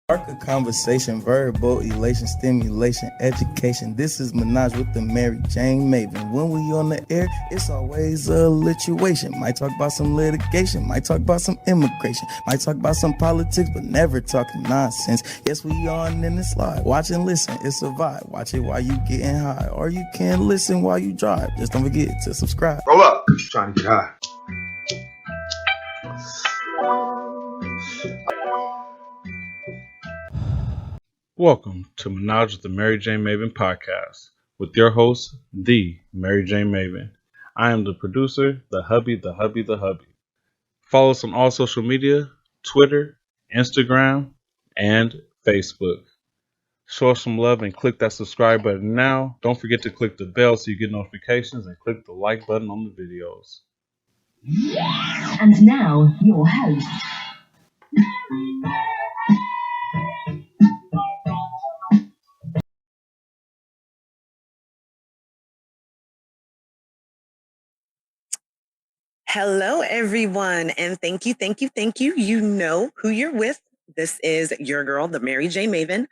Spark a conversation, verbal elation, stimulation, education. This is Menage with the MWTMM. When we on the air, it's always a lituation. Might talk about some litigation, might talk about some immigration, might talk about some politics, but never talking nonsense. Yes, we on in the slide. Watch and listen, it's a vibe. Watch it while you getting high, or you can listen while you drive. Just don't forget to subscribe. Roll up. Trying to get high. Welcome to Menage with the MariJayneMaven podcast with your host, the MariJayneMaven. I am the producer, the hubby. Follow us on all social media, Twitter, Instagram, and Facebook. Show us some love and click that subscribe button now. Don't forget to click the bell so you get notifications and click the like button on the videos. And now, your host. Hello, everyone, and thank you. You know who you're with. This is your girl, the MariJayneMaven.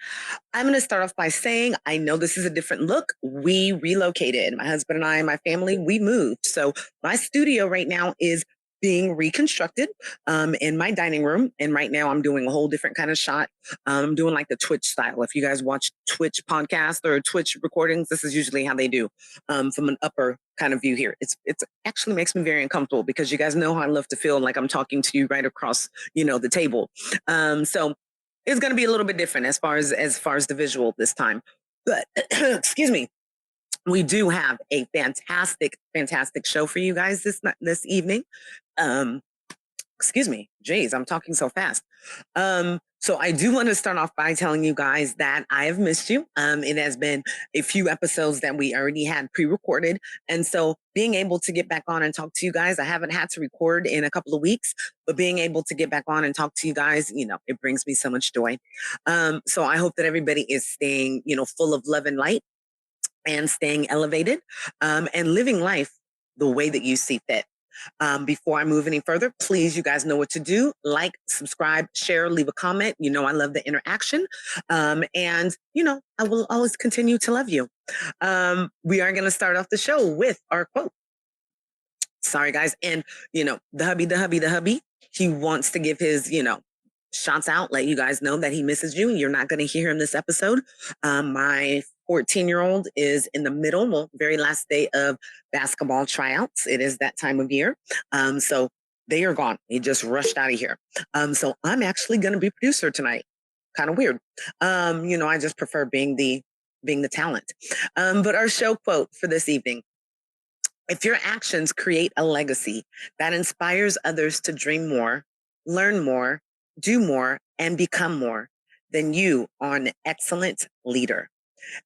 I'm going to start off by saying I know this is a different look. We relocated. My husband and I and my family, we moved. So my studio right now is being reconstructed in my dining room. And right now I'm doing a whole different kind of shot. I'm doing like the Twitch style. If you guys watch Twitch podcast or Twitch recordings, this is usually how they do from an upper kind of view here. It's actually makes me very uncomfortable because you guys know how I love to feel like I'm talking to you right across, the table. So it's going to be a little bit different as far as the visual this time. But excuse me. We do have a fantastic show for you guys this evening. Excuse me. Jeez, I'm talking so fast. So I do want to start off by telling you guys that I have missed you. It has been a few episodes that we already had pre-recorded. And so being able to get back on and talk to you guys, I haven't had to record in a couple of weeks, but being able to get back on and talk to you guys, it brings me so much joy. So I hope that everybody is staying, full of love and light, and staying elevated, and living life the way that you see fit. Before I move any further, please, you guys know what to do. Like, subscribe, share, leave a comment. I love the interaction. And, I will always continue to love you. We are going to start off the show with our quote. Sorry, guys. And, the hubby, he wants to give his, shots out, let you guys know that he misses you. You're not going to hear him this episode. My 14-year-old is in the middle, very last day of basketball tryouts. It is that time of year. So they are gone. He just rushed out of here. So I'm actually going to be producer tonight. Kind of weird. I just prefer being the talent. But our show quote for this evening: if your actions create a legacy that inspires others to dream more, learn more, do more, and become more, then you are an excellent leader.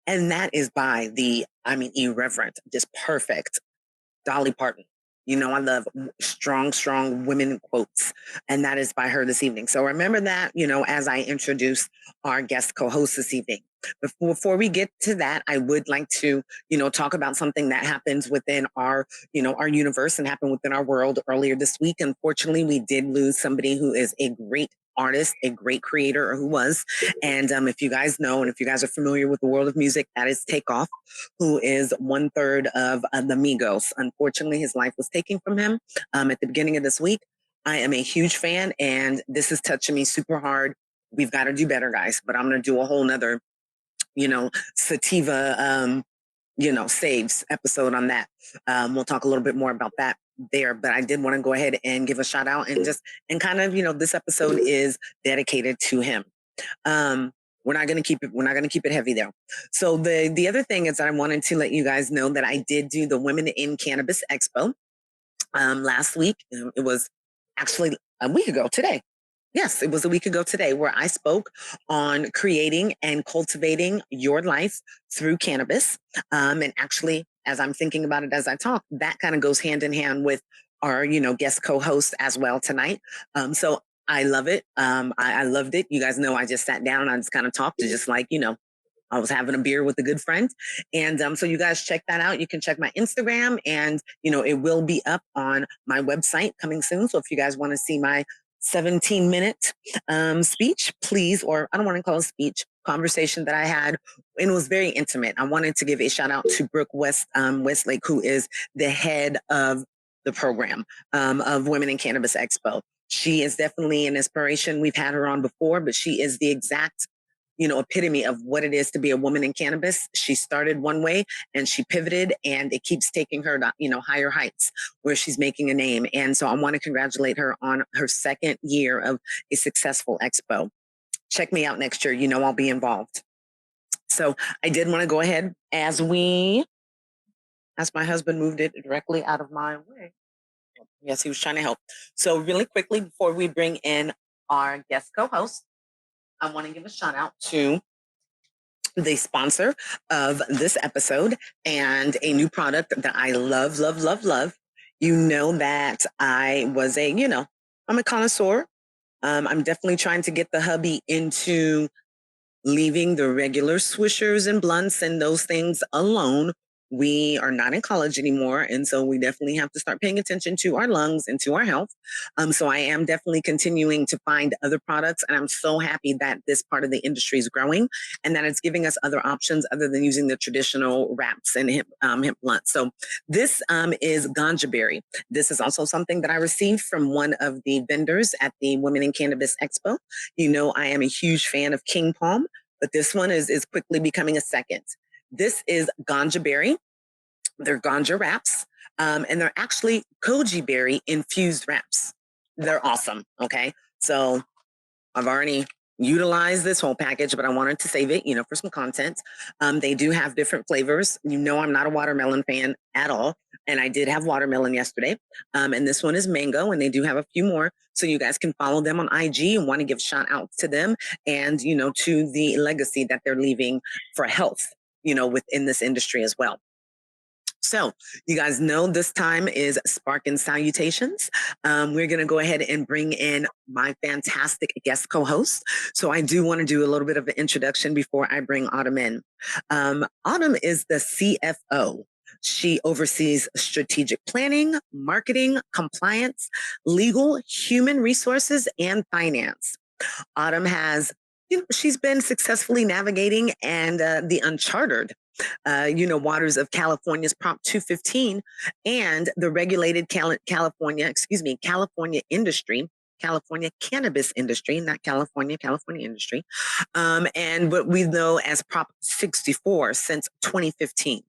And that is by irreverent, just perfect Dolly Parton. I love strong women quotes, and that is by her this evening. So remember that, as I introduce our guest co-host this evening. Before we get to that, I would like to, talk about something that happens within our, our universe and happened within our world earlier this week. Unfortunately, we did lose somebody who is a great artist, a great creator, or who was. And if you guys know, and if you guys are familiar with the world of music, that is Takeoff, who is 1/3 of the Migos. Unfortunately, his life was taken from him at the beginning of this week. I am a huge fan, and this is touching me super hard. We've got to do better, guys. But I'm going to do a whole nother, sativa, saves episode on that. We'll talk a little bit more about that there, but I did want to go ahead and give a shout out and kind of, this episode is dedicated to him. We're not going to keep it heavy though. So the other thing is that I wanted to let you guys know that I did do the Women in Cannabis Expo last week. It was actually a week ago today. Yes, it was a week ago today where I spoke on creating and cultivating your life through cannabis. And actually, as I'm thinking about it as I talk, that kind of goes hand in hand with our, guest co-host as well tonight. So I love it. I loved it. You guys know I just sat down and I just kind of talked to just like, I was having a beer with a good friend. And so you guys check that out. You can check my Instagram and, it will be up on my website coming soon. So if you guys want to see my 17-minute speech, please, or I don't want to call it speech, conversation that I had, and it was very intimate. I wanted to give a shout out to Brooke Westlake, who is the head of the program of Women in Cannabis Expo. She is definitely an inspiration. We've had her on before, but she is the exact epitome of what it is to be a woman in cannabis. She started one way and she pivoted, and it keeps taking her to, higher heights where she's making a name. And so I want to congratulate her on her second year of a successful expo. Check me out next year. I'll be involved. So I did want to go ahead as my husband moved it directly out of my way. Yes, he was trying to help. So really quickly, before we bring in our guest co-host, I want to give a shout out to the sponsor of this episode and a new product that I love, love, love, love. You know that I was I'm a connoisseur. I'm definitely trying to get the hubby into leaving the regular swishers and blunts and those things alone. We are not in college anymore, and so we definitely have to start paying attention to our lungs and to our health. So I am definitely continuing to find other products, and I'm so happy that this part of the industry is growing and that it's giving us other options other than using the traditional wraps and hemp blunts. So this is ganja berry. This is also something that I received from one of the vendors at the Women in Cannabis Expo. I am a huge fan of King Palm, but this one is quickly becoming a second. This is ganja berry. They're ganja wraps, and they're actually koji berry infused wraps. They're awesome. Okay. So I've already utilized this whole package, but I wanted to save it, for some content. They do have different flavors. I'm not a watermelon fan at all. And I did have watermelon yesterday. And this one is mango, and they do have a few more. So you guys can follow them on IG and want to give shout out to them and, to the legacy that they're leaving for health, within this industry as well. So you guys know this time is Spark and Salutations. We're going to go ahead and bring in my fantastic guest co-host. So I do want to do a little bit of an introduction before I bring Autumn in. Autumn is the CFO. She oversees strategic planning, marketing, compliance, legal, human resources, and finance. Autumn has she's been successfully navigating and the uncharted, waters of California's Prop 215 and the regulated California cannabis industry, not California industry, and what we know as Prop 64 since 2015.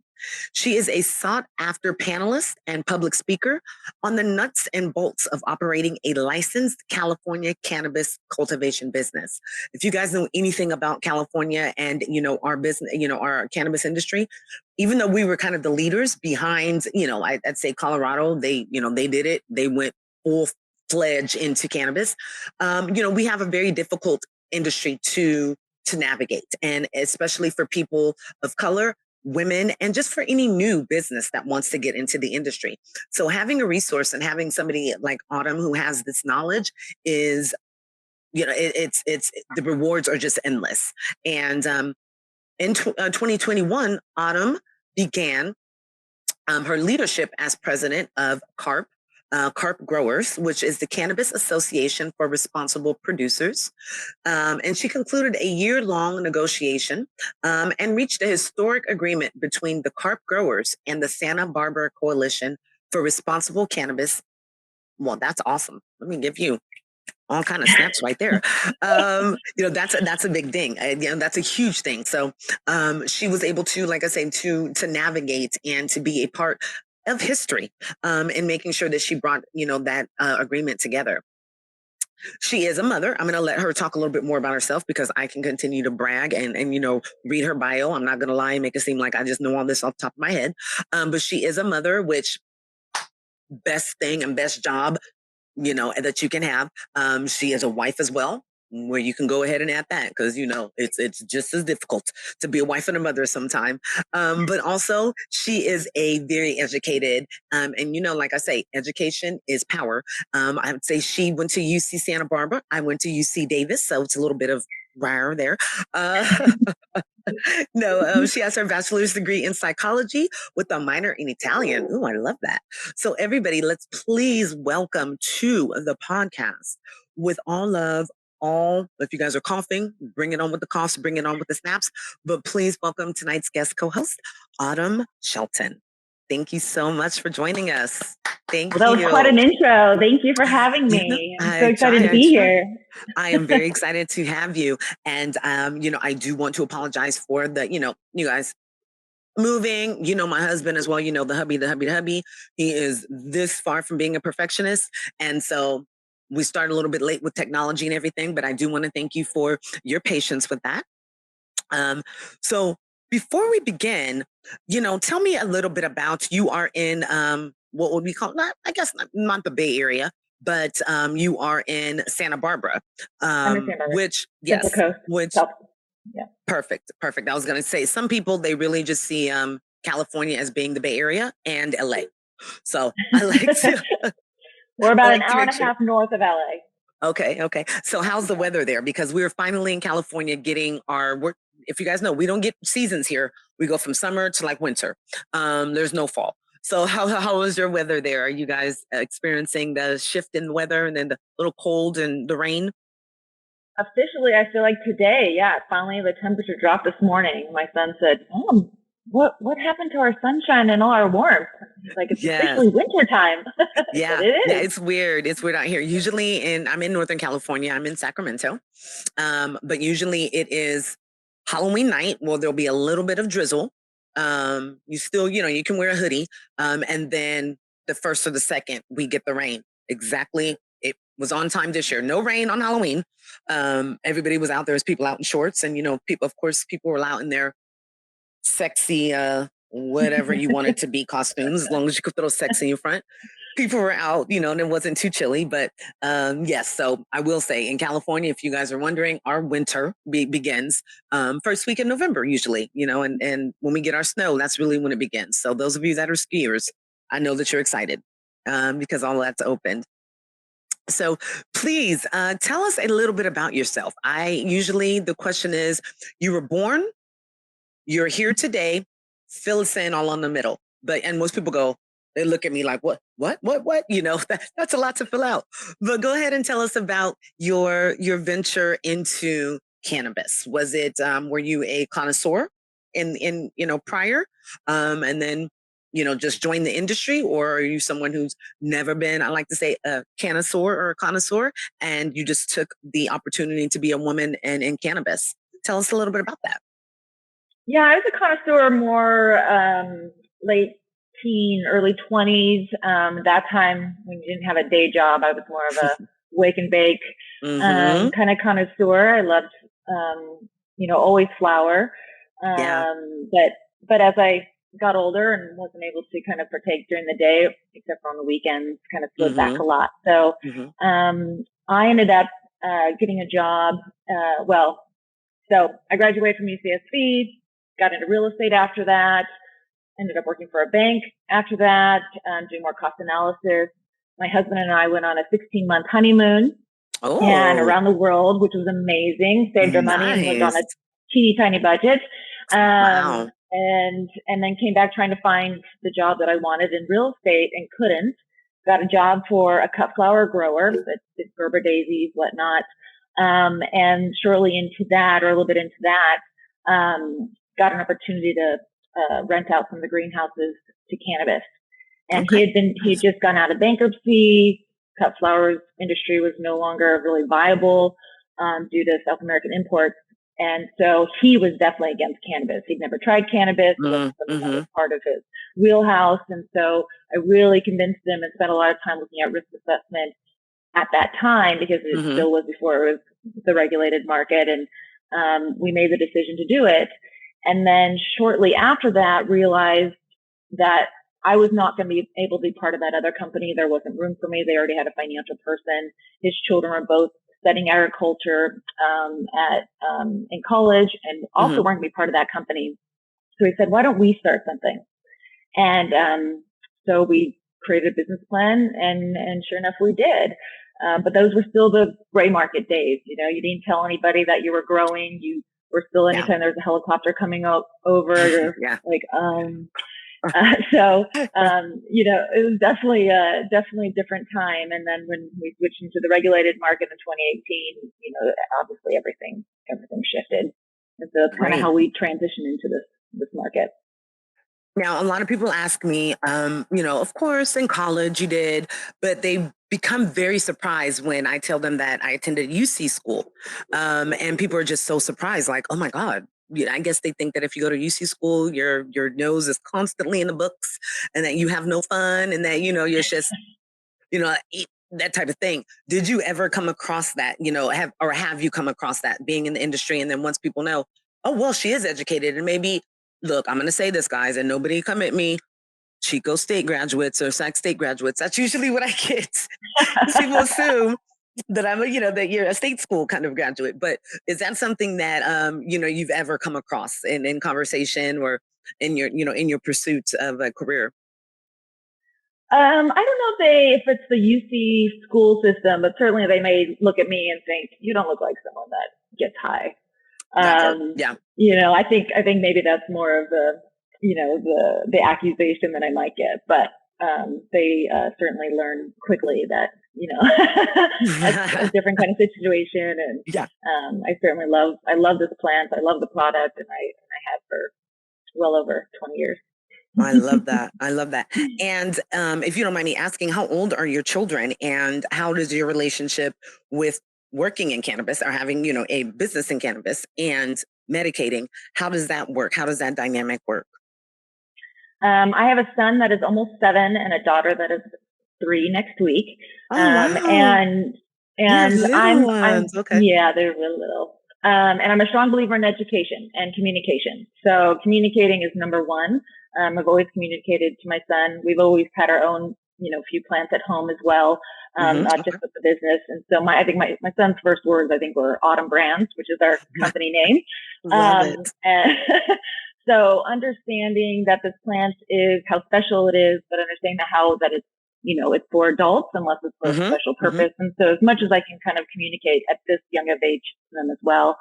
She is a sought-after panelist and public speaker on the nuts and bolts of operating a licensed California cannabis cultivation business. If you guys know anything about California and, our business, our cannabis industry, even though we were kind of the leaders behind, I'd say Colorado, they did it. They went full-fledged into cannabis. We have a very difficult industry to navigate, and especially for people of color, women, and just for any new business that wants to get into the industry. So having a resource and having somebody like Autumn who has this knowledge is, it's the rewards are just endless. And in 2021, Autumn began her leadership as president of CARP Growers, which is the Cannabis Association for Responsible Producers. And she concluded a year-long negotiation and reached a historic agreement between the CARP Growers and the Santa Barbara Coalition for Responsible Cannabis. Well, that's awesome. Let me give you all kind of snaps right there. That's a big thing. That's a huge thing. So she was able to, like I say, to navigate and to be a part of history and making sure that she brought, that agreement together. She is a mother. I'm going to let her talk a little bit more about herself because I can continue to brag and read her bio. I'm not going to lie and make it seem like I just know all this off the top of my head. But she is a mother, which best thing and best job, that you can have. She is a wife as well, where you can go ahead and add that because, it's just as difficult to be a wife and a mother sometime. But also she is a very educated, and like I say, education is power. I would say she went to UC Santa Barbara. I went to UC Davis. So it's a little bit of rare there. No, she has her bachelor's degree in psychology with a minor in Italian. Ooh, I love that. So everybody, let's please welcome to the podcast with if you guys are coughing, bring it on with the coughs, bring it on with the snaps. But please welcome tonight's guest co-host, Autum Shelton. Thank you so much for joining us. Thank you. That was quite an intro. Thank you for having me. I'm so excited to be here. I am very excited to have you. And, I do want to apologize for you guys moving. My husband as well, the hubby. He is this far from being a perfectionist. And so we started a little bit late with technology and everything, but I do want to thank you for your patience with that. So before we begin, tell me a little bit about, you are in what would we call, not the Bay Area, but you are in Santa Barbara, which yeah. Perfect. I was going to say, some people, they really just see California as being the Bay Area and LA. So I like to. We're about an hour and a half north of LA. Okay. So how's the weather there? Because we're finally in California getting work. If you guys know, we don't get seasons here. We go from summer to like winter. There's no fall. So how is your weather there? Are you guys experiencing the shift in weather and then the little cold and the rain? Officially, I feel like today, finally the temperature dropped this morning. My son said, "Mom, what happened to our sunshine and all our warmth?" He's like, "It's officially winter time." Yeah, it is. Yeah, it's weird. It's weird out here. Usually I'm in Northern California. I'm in Sacramento. But usually it is Halloween night. Well, there'll be a little bit of drizzle. You still, you can wear a hoodie. And then the 1st or the 2nd, we get the rain. Exactly. It was on time this year. No rain on Halloween. Everybody was out there as people out in shorts. And, people were out in their sexy, whatever you wanted to be costumes, as long as you could throw sexy in front. People were out, and it wasn't too chilly. But yes, so I will say in California, if you guys are wondering, our winter begins first week in November usually, and when we get our snow, that's really when it begins. So those of you that are skiers, I know that you're excited because all that's opened. So please tell us a little bit about yourself. The question is, you were born, you're here today, fill us in all on the middle. And most people they look at me like, what? That's a lot to fill out. But go ahead and tell us about your venture into cannabis. Was it, were you a connoisseur in prior, and then, just join the industry, or are you someone who's never been, I like to say, a connoisseur or a connoisseur, and you just took the opportunity to be a woman and in cannabis? Tell us a little bit about that. Yeah, I was a connoisseur more late teen, early 20s. That time when you didn't have a day job, I was more of a wake and bake kind of connoisseur. I loved, always flower. But as I got older and wasn't able to kind of partake during the day, except for on the weekends, kind of slid back a lot. So I ended up getting a job. So I graduated from UCSB, got into real estate after that. Ended up working for a bank after that, doing more cost analysis. My husband and I went on a 16-month honeymoon and around the world, which was amazing. Saved our money and lived on a teeny tiny budget. Wow. And then came back trying to find the job that I wanted in real estate and couldn't. Got a job for a cut flower grower that did Gerber daisies, whatnot. And shortly into that, or a little bit into that, got an opportunity to rent out some of the greenhouses to cannabis. And he had just gone out of bankruptcy. Cut flowers industry was no longer really viable due to South American imports. And so he was definitely against cannabis. He'd never tried cannabis. That was part of his wheelhouse. And so I really convinced him and spent a lot of time looking at risk assessment at that time, because it still was before it was the regulated market. And we made the decision to do it. And then shortly after that, realized that I was not going to be able to be part of that other company. There wasn't room for me. They already had a financial person. His children were both studying agriculture in college, and also weren't going to be part of that company. So he said, "Why don't we start something?" And so we created a business plan, and sure enough, we did. But those were still the gray market days. You didn't tell anybody that you were growing. You were still, anytime there was a helicopter coming over, you're like, It was definitely a different time. And then when we switched into the regulated market in 2018, obviously everything shifted. And so it's kind of how we transitioned into this market. Now, a lot of people ask me, of course, in college you did, but they become very surprised when I tell them that I attended UC school. And people are just so surprised, like, oh my God. I guess they think that if you go to UC school, your nose is constantly in the books and that you have no fun and that, you're just, that type of thing. Did you ever come across that, have you come across that being in the industry? And then once people know, oh, well, she is educated and maybe, look, I'm going to say this, guys, and nobody come at me. Chico State graduates or Sac State graduates. That's usually what I get. People assume that that you're a state school kind of graduate. But is that something that, you've ever come across in conversation or in your pursuit of a career? I don't know if it's the UC school system, but certainly they may look at me and think, you don't look like someone that gets high. I think maybe that's more of the accusation that I might get, but they certainly learn quickly that that's a different kind of situation. And I certainly love this plant. I love the product, and I have for well over 20 years. I love that. And if you don't mind me asking, how old are your children, and how does your relationship with working in cannabis or having, a business in cannabis and medicating, how does that work? How does that dynamic work? I have a son that is almost 7 and a daughter that is 3 next week. Oh, wow. And I'm okay. Yeah, they're really little. And I'm a strong believer in education and communication. So communicating is number one. I've always communicated to my son. We've always had our own, few plants at home as well, not just with the business. And so I think my son's first words, were Autum brands, which is our company name. Love it. And so understanding that this plant is how special it is, but understanding that it's, it's for adults unless it's for a special purpose. And so as much as I can kind of communicate at this young of age to them as well,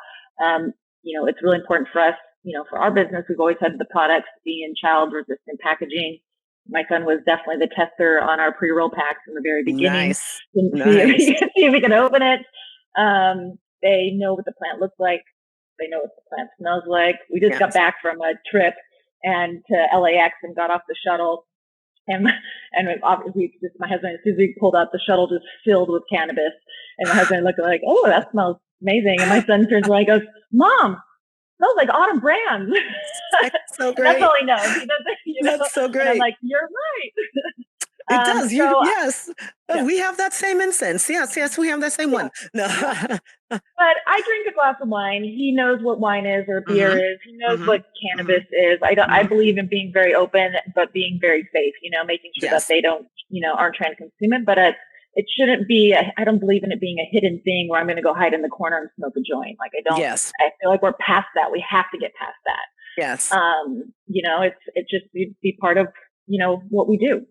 it's really important for us, for our business, we've always had the products be in child resistant packaging. My son was definitely the tester on our pre-roll packs in the very beginning. Nice. See if we can open it. They know what the plant looks like. They know what the plant smells like. We just got back from a trip and to LAX and got off the shuttle. And obviously, my husband, as soon as we pulled out, the shuttle just filled with cannabis. And my husband looked like, oh, that smells amazing. And my son turns around and goes, Mom, smells like Autum brands. That's so great. That's all he knows. He doesn't, That's so great. And I'm like, you're right. It does. Yes. Yeah. We have that same incense. Yes, we have that same one. No. But I drink a glass of wine. He knows what wine is or beer is. He knows what cannabis is. I believe in being very open, but being very safe, making sure that they don't, aren't trying to consume it. But it shouldn't be, I don't believe in it being a hidden thing where I'm going to go hide in the corner and smoke a joint. Like I don't, I feel like we're past that. We have to get past that. Yes. It's just be part of, what we do.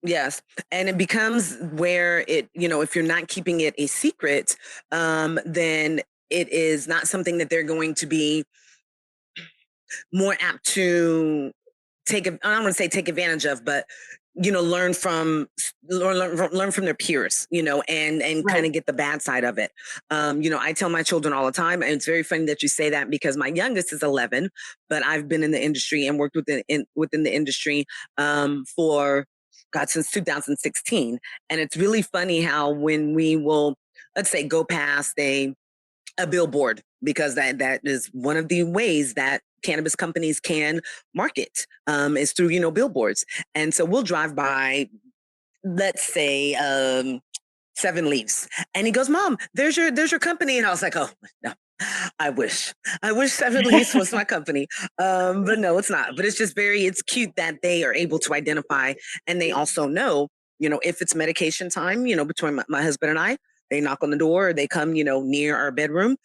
Yes. And it becomes where it, if you're not keeping it a secret, then it is not something that they're going to be more apt to I don't want to say take advantage of, but, learn from their peers, and kind of get the bad side of it. I tell my children all the time, and it's very funny that you say that because my youngest is 11, but I've been in the industry and worked within the industry for since 2016. And it's really funny how when we will, let's say, go past a billboard, because that is one of the ways that cannabis companies can market, is through, billboards. And so we'll drive by, let's say, 7 Leaves. And he goes, Mom, there's your company. And I was like, oh, no. I wish 7 Leaves was my company. But no, it's not. But it's just it's cute that they are able to identify, and they also know, if it's medication time, between my husband and I, they knock on the door, or they come, near our bedroom,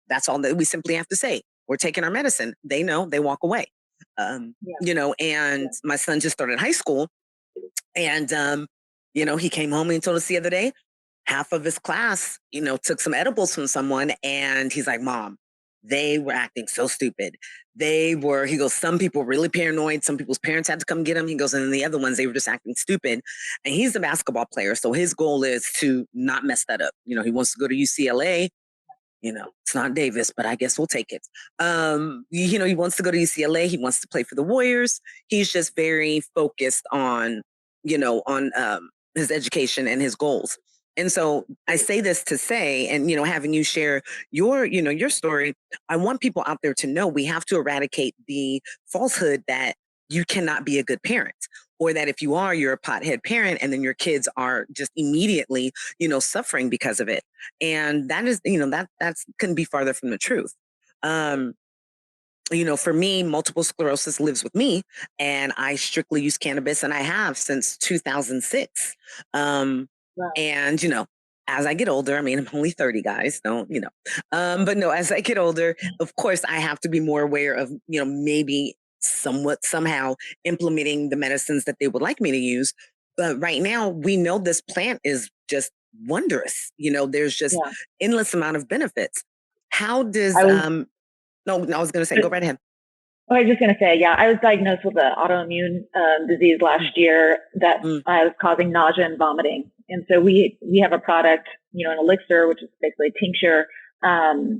that's all that we simply have to say. We're taking our medicine. They know, they walk away. And my son just started high school, and, he came home and told us the other day, half of his class, took some edibles from someone, and he's like, Mom, they were acting so stupid. He goes, some people were really paranoid. Some people's parents had to come get him. He goes, and then the other ones, they were just acting stupid. And he's a basketball player. So his goal is to not mess that up. You know, he wants to go to UCLA. You know, it's not Davis, but I guess we'll take it. You know, he wants to go to UCLA. He wants to play for the Warriors. He's just very focused on, you know, on his education and his goals. And so I say this to say, and, you know, having you share your, you know, your story, I want people out there to know we have to eradicate the falsehood that you cannot be a good parent, or that if you are, you're a pothead parent, and then your kids are just immediately, you know, suffering because of it. And that is, you know, that's couldn't be farther from the truth. You know, for me, multiple sclerosis lives with me, and I strictly use cannabis, and I have since 2006. Wow. And, you know, as I get older, I mean, I'm only 30, guys, don't, you know, but no, as I get older, of course, I have to be more aware of, you know, maybe somehow implementing the medicines that they would like me to use. But right now, we know this plant is just wondrous. You know, there's just endless amount of benefits. How does, no, I was going to say, go right ahead. I was just going to say, I was diagnosed with an autoimmune disease last year that was causing nausea and vomiting. And so we have a product, you know, an elixir, which is basically a tincture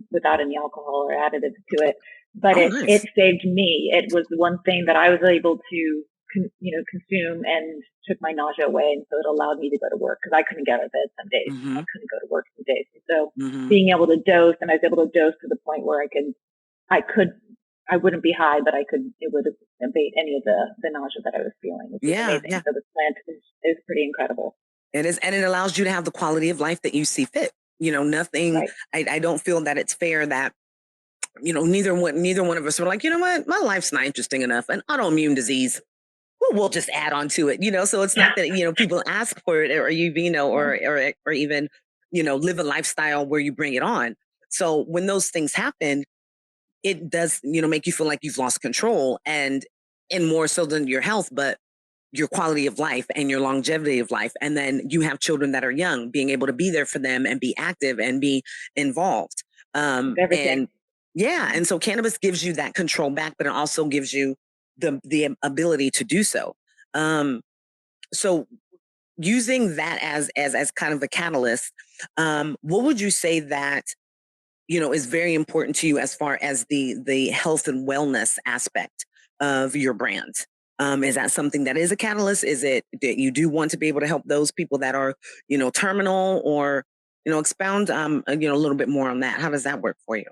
without any alcohol or additives to it. But it saved me. It was the one thing that I was able to, consume and took my nausea away. And so it allowed me to go to work because I couldn't get out of bed some days. I couldn't go to work some days. And so being able to dose, and I was able to dose to the point where I wouldn't be high, but it would abate any of the nausea that I was feeling. Which is amazing. So the plant is pretty incredible. It is. And it allows you to have the quality of life that you see fit. You know, nothing, I don't feel that it's fair that, you know, neither one of us were like, you know what, my life's not interesting enough. An autoimmune disease, we'll just add on to it, you know? So it's not that, you know, people ask for it or you know, or even, you know, live a lifestyle where you bring it on. So when those things happen, it does, you know, make you feel like you've lost control, and more so than your health, but your quality of life and your longevity of life. And then you have children that are young, being able to be there for them and be active and be involved. And so cannabis gives you that control back, but it also gives you the ability to do so. So using that as kind of a catalyst, what would you say that, you know, is very important to you as far as the health and wellness aspect of your brand? Is that something that is a catalyst? Is it that you do want to be able to help those people that are, you know, terminal, or, you know, expound, you know, a little bit more on that? How does that work for you?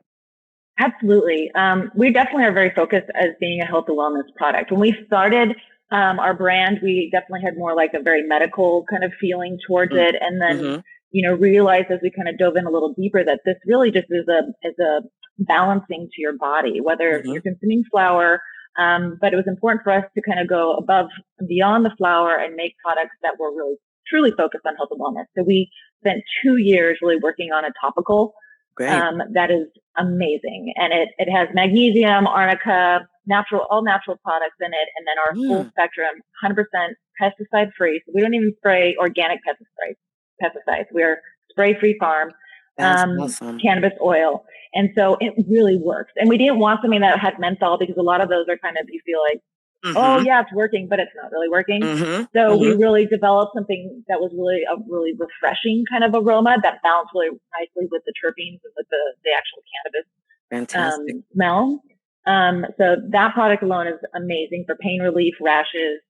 Absolutely. We definitely are very focused as being a health and wellness product. When we started our brand, we definitely had more like a very medical kind of feeling towards it. And then, you know, realized as we kind of dove in a little deeper that this really just is a balancing to your body, whether you're consuming flower. But it was important for us to kind of go above and beyond the flower and make products that were really truly focused on health and wellness. So we spent 2 years really working on a topical that is amazing. And it has magnesium, arnica, all natural products in it. And then our full spectrum, 100% pesticide free. So we don't even spray organic pesticides. We're spray free farm, awesome. Cannabis oil. And so it really works. And we didn't want something that had menthol, because a lot of those are kind of, you feel like, oh yeah, it's working, but it's not really working. So we really developed something that was really a really refreshing kind of aroma that balanced really nicely with the terpenes and with the actual cannabis smell. So that product alone is amazing for pain relief, rashes.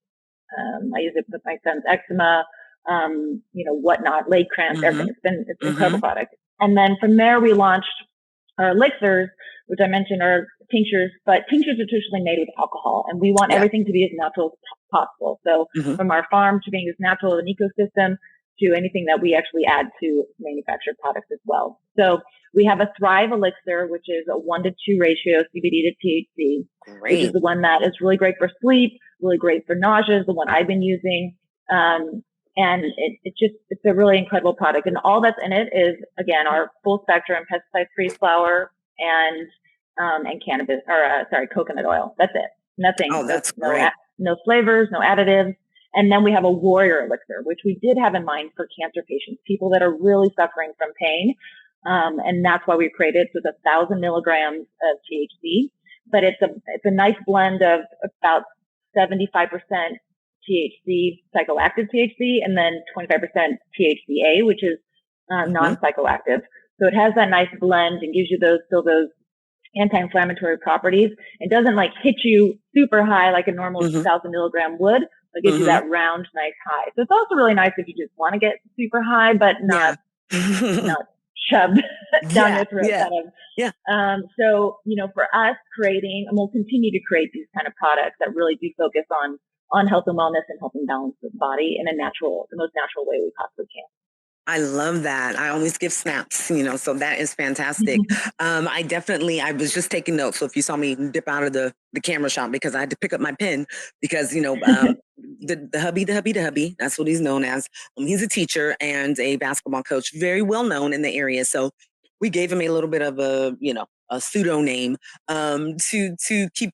I use it with my son's eczema, you know, whatnot, leg cramps, everything. It's an incredible product. And then from there, we launched our elixirs, which I mentioned are tinctures, but tinctures are traditionally made with alcohol, and we want everything to be as natural as possible. So from our farm to being as natural of an ecosystem to anything that we actually add to manufactured products as well. So we have a Thrive elixir, which is a 1-to-2 ratio CBD to THC, which is the one that is really great for sleep, really great for nausea, the one I've been using. And it's a really incredible product. And all that's in it is, again, our full spectrum pesticide-free flower and cannabis, coconut oil. That's it. Nothing. Oh, that's great. No flavors, no additives. And then we have a warrior elixir, which we did have in mind for cancer patients, people that are really suffering from pain. And that's why we created it. So it's 1,000 milligrams of THC, but it's a nice blend of about 75% THC, psychoactive THC, and then 25% THCA, which is non-psychoactive. So it has that nice blend and gives you those anti-inflammatory properties. It doesn't like hit you super high like a normal 1,000 milligram would. It gives you that round, nice high. So it's also really nice if you just want to get super high, but not not shoved down your throat kind of. So, for us creating, and we'll continue to create these kind of products that really do focus on health and wellness and helping balance the body in the most natural way we possibly can. I love that. I always give snaps, so that is fantastic. I was just taking notes. So if you saw me dip out of the camera shot because I had to pick up my pen because, the hubby, that's what he's known as. He's a teacher and a basketball coach, very well known in the area. So we gave him a little bit of a pseudo name to keep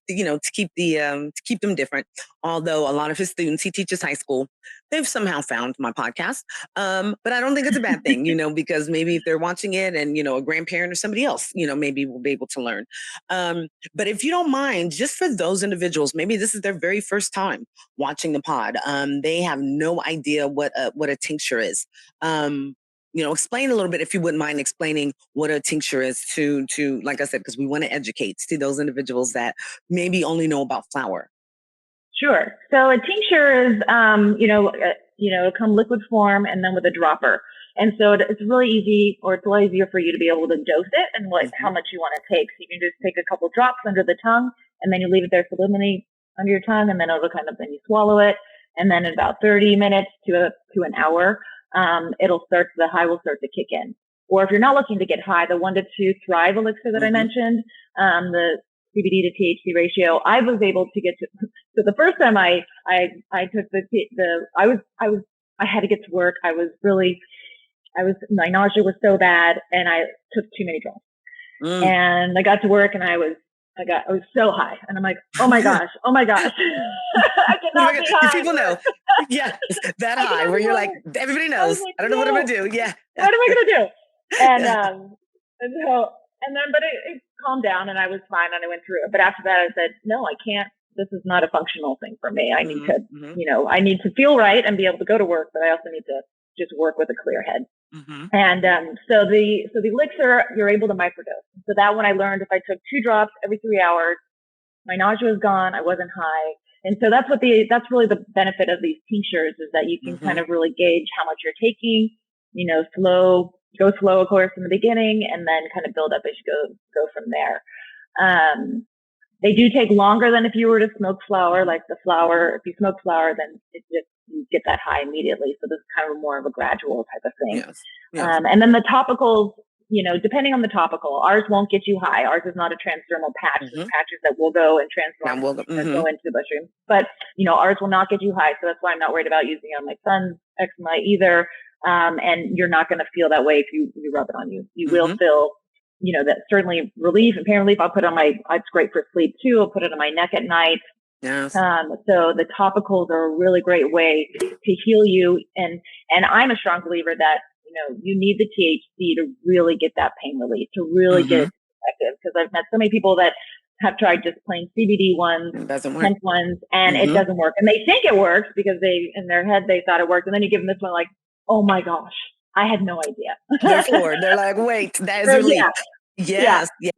them different. Although a lot of his students, he teaches high school, they've somehow found my podcast. But I don't think it's a bad thing, because maybe if they're watching it and a grandparent or somebody else, maybe will be able to learn. But if you don't mind, just for those individuals, maybe this is their very first time watching the pod. They have no idea what a tincture is. Explain a little bit, if you wouldn't mind explaining what a tincture is to like I said, because we want to educate to those individuals that maybe only know about flower. Sure. So a tincture is, it'll come liquid form and then with a dropper. And so it's really easy, or it's a lot easier for you to be able to dose it and how much you want to take. So you can just take a couple drops under the tongue and then you leave it there subliminally under your tongue, and then then you swallow it. And then in about 30 minutes to an hour, the high will start to kick in. Or if you're not looking to get high, the 1 to 2 Thrive elixir that I mentioned, the CBD to THC ratio, I was able to get to. So the first time I took I had to get to work. My nausea was so bad, and I took too many drops. And I got to work, and I was so high, and I'm like, oh my gosh, I cannot be high. People know, that high where you're like, everybody knows. I don't know what I'm gonna do. Yeah, what am I gonna do? But it calmed down, and I was fine, and I went through it. But after that, I said, no, I can't. This is not a functional thing for me. I need to, I need to feel right and be able to go to work, but I also need to just work with a clear head. And so the elixir, you're able to microdose. So that one I learned, if I took 2 drops every 3 hours, my nausea was gone. I wasn't high. And so that's really the benefit of these tinctures, is that you can kind of really gauge how much you're taking, go slow, of course, in the beginning, and then kind of build up as you go from there. They do take longer than if you were to smoke flower, like the flower. If you smoke flower, then you get that high immediately. So this is kind of more of a gradual type of thing. Yes. And then the topicals, depending on the topical, ours won't get you high. Ours is not a transdermal patch. There's patches that will go and transform and go into the bloodstream. But, ours will not get you high. So that's why I'm not worried about using it on my son's eczema either. And you're not going to feel that way if you rub it on you. You will feel, that certainly relief and pain relief. I'll put on it's great for sleep too. I'll put it on my neck at night. Yes. So the topicals are a really great way to heal you. And I'm a strong believer that, you need the THC to really get that pain relief, to really get it effective. Because I've met so many people that have tried just plain CBD ones, hemp ones, and it doesn't work. And they think it works because in their head, they thought it worked. And then you give them this one, like, oh my gosh, I had no idea. They're floored. They're like, wait, that is relief. Yes. Yeah.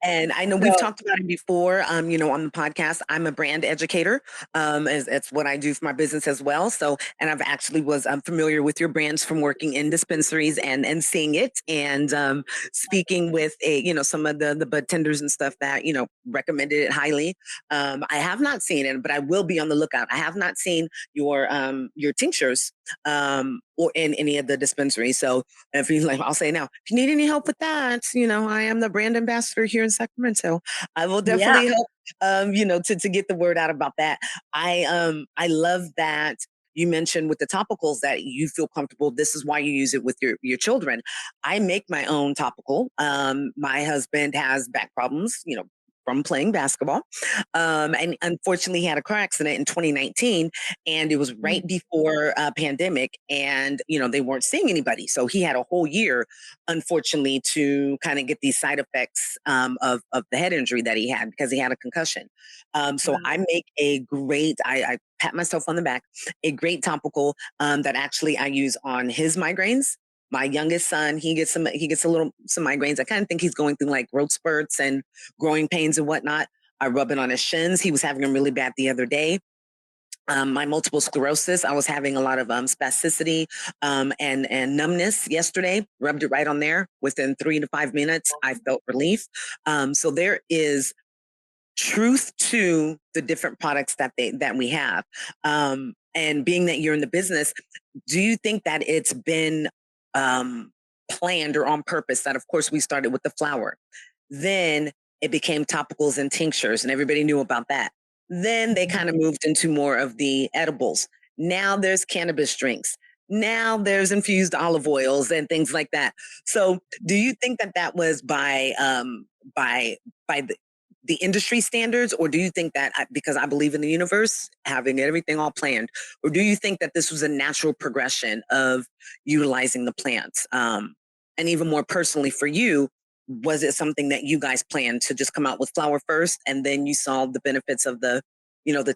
And I know we've talked about it before, on the podcast. I'm a brand educator. It's what I do for my business as well. So, and I've actually I'm familiar with your brands from working in dispensaries and seeing it and speaking with some of the bud tenders and stuff that, recommended it highly. I have not seen it, but I will be on the lookout. I have not seen your tinctures or in any of the dispensaries. So if you I'll say now, if you need any help with that, I am the brand ambassador here in Sacramento. I will definitely help, to get the word out about that. I love that you mentioned with the topicals that you feel comfortable. This is why you use it with your children. I make my own topical. My husband has back problems, from playing basketball. And unfortunately, he had a car accident in 2019, and it was right before pandemic, and they weren't seeing anybody. So he had a whole year, unfortunately, to kind of get these side effects of the head injury that he had because he had a concussion. So I make a great, I pat myself on the back, a great topical that actually I use on his migraines. My youngest son, he gets some migraines. I kind of think he's going through like growth spurts and growing pains and whatnot. I rub it on his shins. He was having them really bad the other day. My multiple sclerosis, I was having a lot of spasticity and numbness yesterday. Rubbed it right on there. Within 3 to 5 minutes, I felt relief. So there is truth to the different products that we have. And being that you're in the business, do you think that it's been planned or on purpose that, of course, we started with the flower, then it became topicals and tinctures, and everybody knew about that. Then they kind of moved into more of the edibles. Now there's cannabis drinks. Now there's infused olive oils and things like that. So do you think that that was by the industry standards, or do you think that because I believe in the universe, having everything all planned, or do you think that this was a natural progression of utilizing the plants? And even more personally for you, was it something that you guys planned to just come out with flower first, and then you saw the benefits of the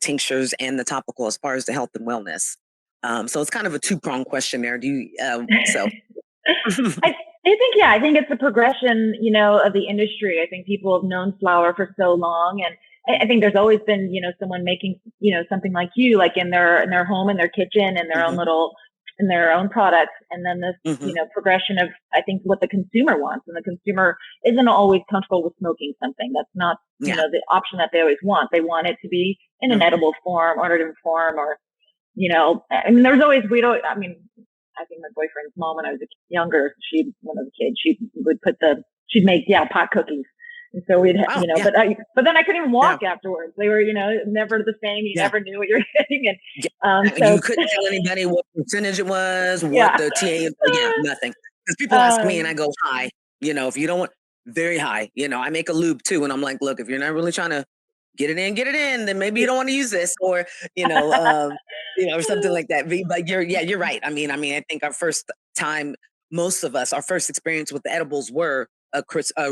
tinctures and the topical as far as the health and wellness? So it's kind of a two-pronged question there. Do you, so. I think it's a progression, of the industry. I think people have known flower for so long, and I think there's always been, someone making, something like you, like in their home, in their kitchen, in their own in their own products. And then this, progression of, I think, what the consumer wants, and the consumer isn't always comfortable with smoking something. That's not, the option that they always want. They want it to be in an edible form, or in form, or, I mean, there's always, I think my boyfriend's mom, when I was younger, one of the kids, she'd make pot cookies. And so we'd, but then I couldn't even walk afterwards. They were, never the same. You never knew what you were getting. And, so you couldn't tell anybody what percentage it was, what the TA, nothing. Because people ask me and I go high, if you don't want very high, I make a lube too. And I'm like, look, if you're not really trying to get it in, then maybe you don't want to use this, or, or something like that. But you're right. I mean, I think our first time, most of us, our first experience with the edibles were a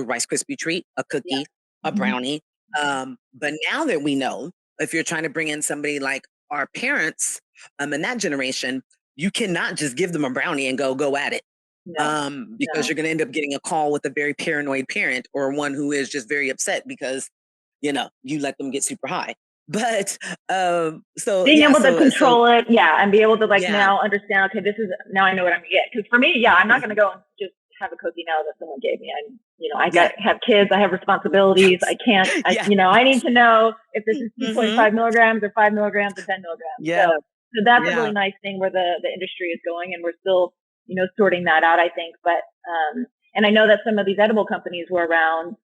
Rice Krispie treat, a cookie, a brownie. But now that we know, if you're trying to bring in somebody like our parents, in that generation, you cannot just give them a brownie and go at it. Because you're going to end up getting a call with a very paranoid parent, or one who is just very upset because you let them get super high. But so being able to control it, and be able to now understand, okay, now I know what I'm gonna get. Because for me, I'm not gonna go and just have a cookie now that someone gave me. I have kids, I have responsibilities. I can't, I need to know if this is 2.5 milligrams or 5 milligrams or 10 milligrams. So that's a really nice thing where the industry is going, and we're still, sorting that out, I think. But and I know that some of these edible companies were around,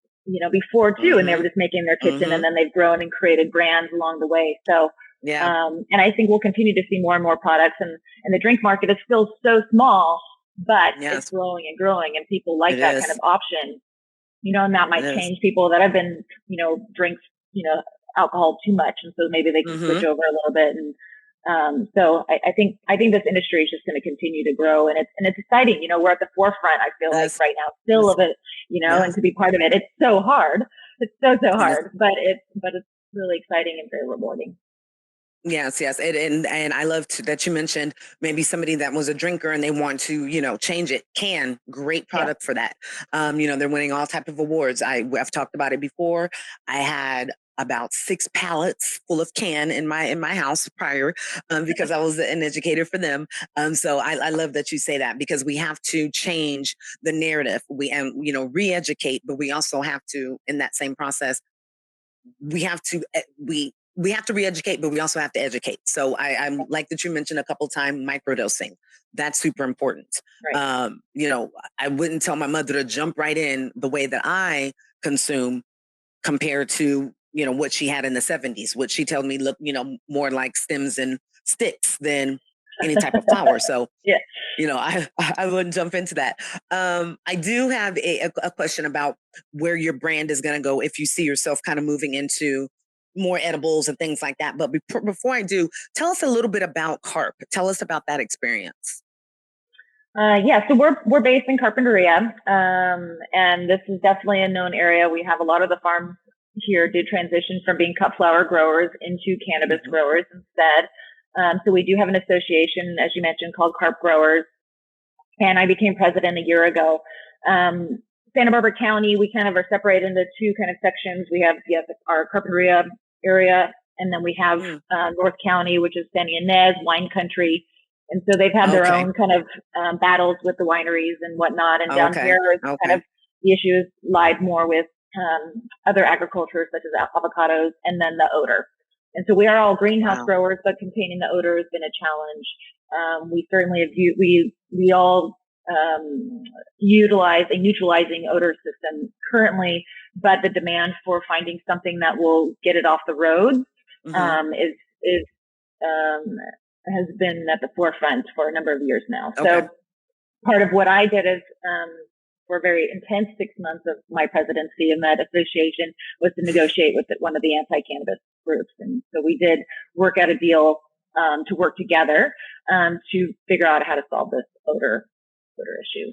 before too, and they were just making their kitchen, and then they've grown and created brands along the way. So, and I think we'll continue to see more and more products, and the drink market is still so small, but it's growing and growing, and people like that kind of option, and that might change people that have been, drinks, alcohol too much. And so maybe they can switch over a little bit. And, so I think this industry is just going to continue to grow, and it's exciting. We're at the forefront, I feel like right now still of it, and to be part of it. It's so hard. It's so hard, but it's really exciting and very rewarding. Yes. And I love that you mentioned maybe somebody that was a drinker and they want to, change it. Great product for that. They're winning all type of awards. I've talked about it before. I had about 6 pallets full of can in my house prior, because I was an educator for them. So I love that you say that, because we have to change the narrative. Re-educate, but we also have to, in that same process, we have to re-educate, but we also have to educate. So I like that you mentioned a couple times microdosing. That's super important. Right. I wouldn't tell my mother to jump right in the way that I consume compared to, what she had in the 70s, which she told me looked, more like stems and sticks than any type of flower. So, Yeah. I wouldn't jump into that. I do have a question about where your brand is going to go if you see yourself kind of moving into more edibles and things like that. But before I do, tell us a little bit about Carp. Tell us about that experience. So we're based in Carpinteria, and this is definitely a known area. We have a lot of the farms here did transition from being cut flower growers into cannabis growers instead. So we do have an association, as you mentioned, called Carp Growers, and I became president a year ago. Santa Barbara County, we kind of are separated into two kind of sections. We have our Carpinteria area, and then we have North County, which is San Ynez, wine country. And so they've had their own kind of battles with the wineries and whatnot. And down here, kind of the issues lied more with other agriculture, such as avocados, and then the odor. And so we are all greenhouse growers, but containing the odor has been a challenge. We certainly have we all utilize a neutralizing odor system currently, but the demand for finding something that will get it off the road has been at the forefront for a number of years now. So part of what I did is for a very intense 6 months of my presidency in that association was to negotiate with one of the anti-cannabis groups. And so we did work out a deal to work together to figure out how to solve this odor issue.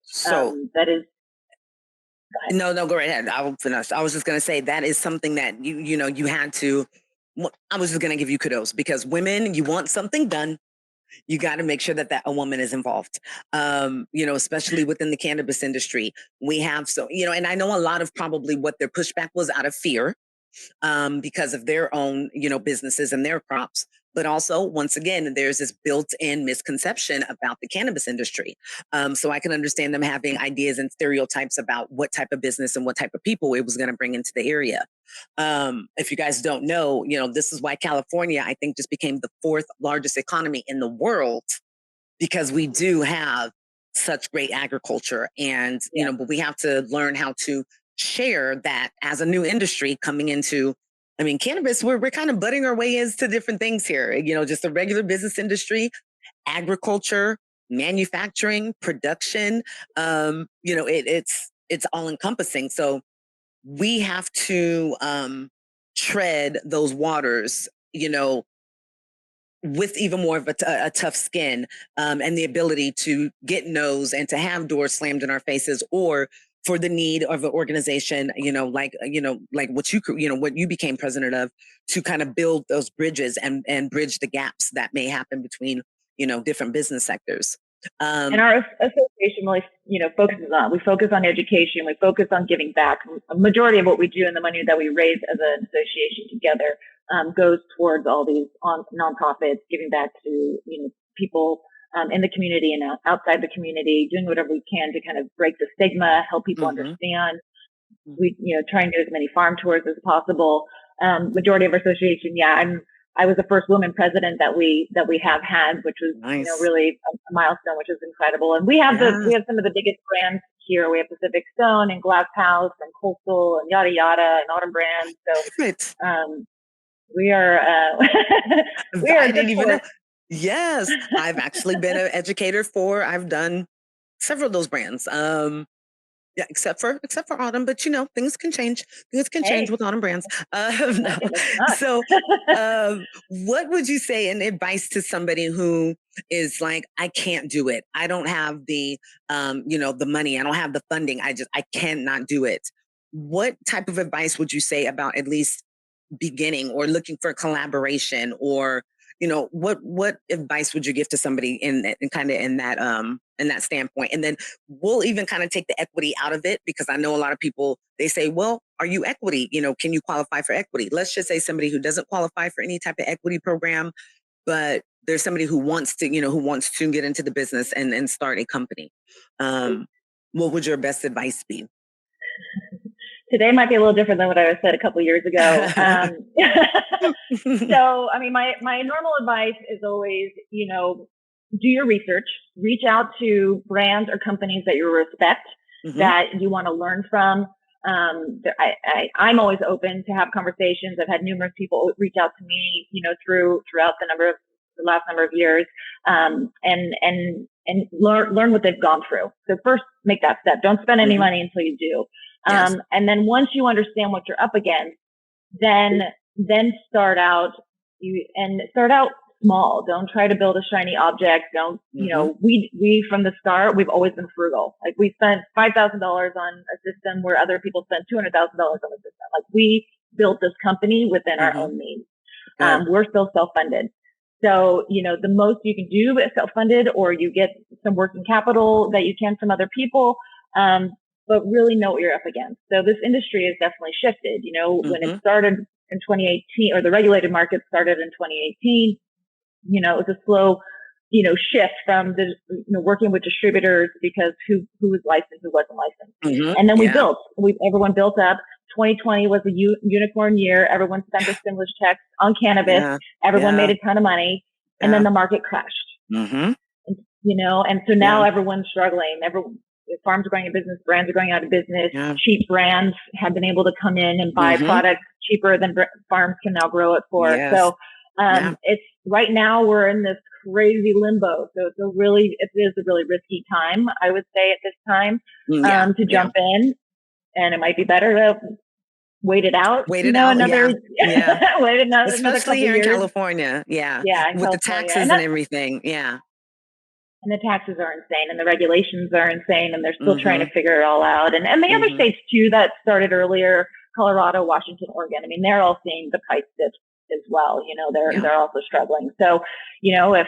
So that is. No, go right ahead. I will finish. I was just going to say that is something that you had to. I was just going to give you kudos because women, you want something done, you got to make sure that a woman is involved. Especially within the cannabis industry, we have and I know a lot of probably what their pushback was out of fear because of their own businesses and their crops. But also, once again, there's this built-in misconception about the cannabis industry. So I can understand them having ideas and stereotypes about what type of business and what type of people it was going to bring into the area. If you guys don't know, this is why California, I think, just became the 4th largest economy in the world because we do have such great agriculture. And, but we have to learn how to share that as a new industry coming into cannabis, we're kind of butting our way into different things here, just the regular business industry, agriculture, manufacturing, production, it's all encompassing. So we have to tread those waters, with even more of a tough skin and the ability to get no's and to have doors slammed in our faces or for the need of an organization, like what you became president of, to kind of build those bridges and bridge the gaps that may happen between, different business sectors. And our association really, we focus on education, we focus on giving back. A majority of what we do and the money that we raise as an association together goes towards all these nonprofits, giving back to, people in the community and outside the community, doing whatever we can to kind of break the stigma, help people understand. We, try and do as many farm tours as possible. Majority of our association, I was the first woman president that we have had, which was nice. Really a milestone, which is incredible. And we have we have some of the biggest brands here. We have Pacific Stone and Glass House and Coastal and yada yada and Autumn Brands. So we are I didn't even know. Yes, I've actually been an educator I've done several of those brands. Except for Autumn, but things can change. Things can change with Autumn Brands. No. So, what would you say in advice to somebody who is like, I can't do it. I don't have the, the money. I don't have the funding. I cannot do it. What type of advice would you say about at least beginning or looking for collaboration or what advice would you give to somebody in that standpoint? And then we'll even kind of take the equity out of it because I know a lot of people, they say, well, are you equity? Can you qualify for equity? Let's just say somebody who doesn't qualify for any type of equity program, but there's somebody who wants to get into the business and start a company. What would your best advice be? Today might be a little different than what I said a couple of years ago. So, my normal advice is always, do your research, reach out to brands or companies that you respect, that you want to learn from. I'm always open to have conversations. I've had numerous people reach out to me, throughout the number of the last number of years, and learn what they've gone through. So first, make that step. Don't spend any money until you do. Yes. And then once you understand what you're up against, then start out small. Don't try to build a shiny object. Don't, we from the start, we've always been frugal. Like we spent $5,000 on a system where other people spent $200,000 on a system. Like we built this company within our own means. We're still self-funded. So, the most you can do is self-funded, or you get some working capital that you can from other people. But really know what you're up against. So this industry has definitely shifted. When it started in 2018, or the regulated market started in 2018, it was a slow, shift from the, working with distributors, because who was licensed, who wasn't licensed. And then everyone built up. 2020 was a unicorn year. Everyone spent their stimulus checks on cannabis. Everyone made a ton of money, and then the market crashed. And so now everyone's struggling. Farms are going out of business, brands are going out of business. Cheap brands have been able to come in and buy products cheaper than farms can now grow it for. So it's right now we're in this crazy limbo. So it is a really risky time, I would say, at this time, to jump in, and it might be better to wait it out. Wait another especially here in California. With the taxes and everything. And the taxes are insane, and the regulations are insane, and they're still trying to figure it all out. And the other states too that started earlier, Colorado, Washington, Oregon. I mean, they're all seeing the price dip as well. They're also struggling. So, if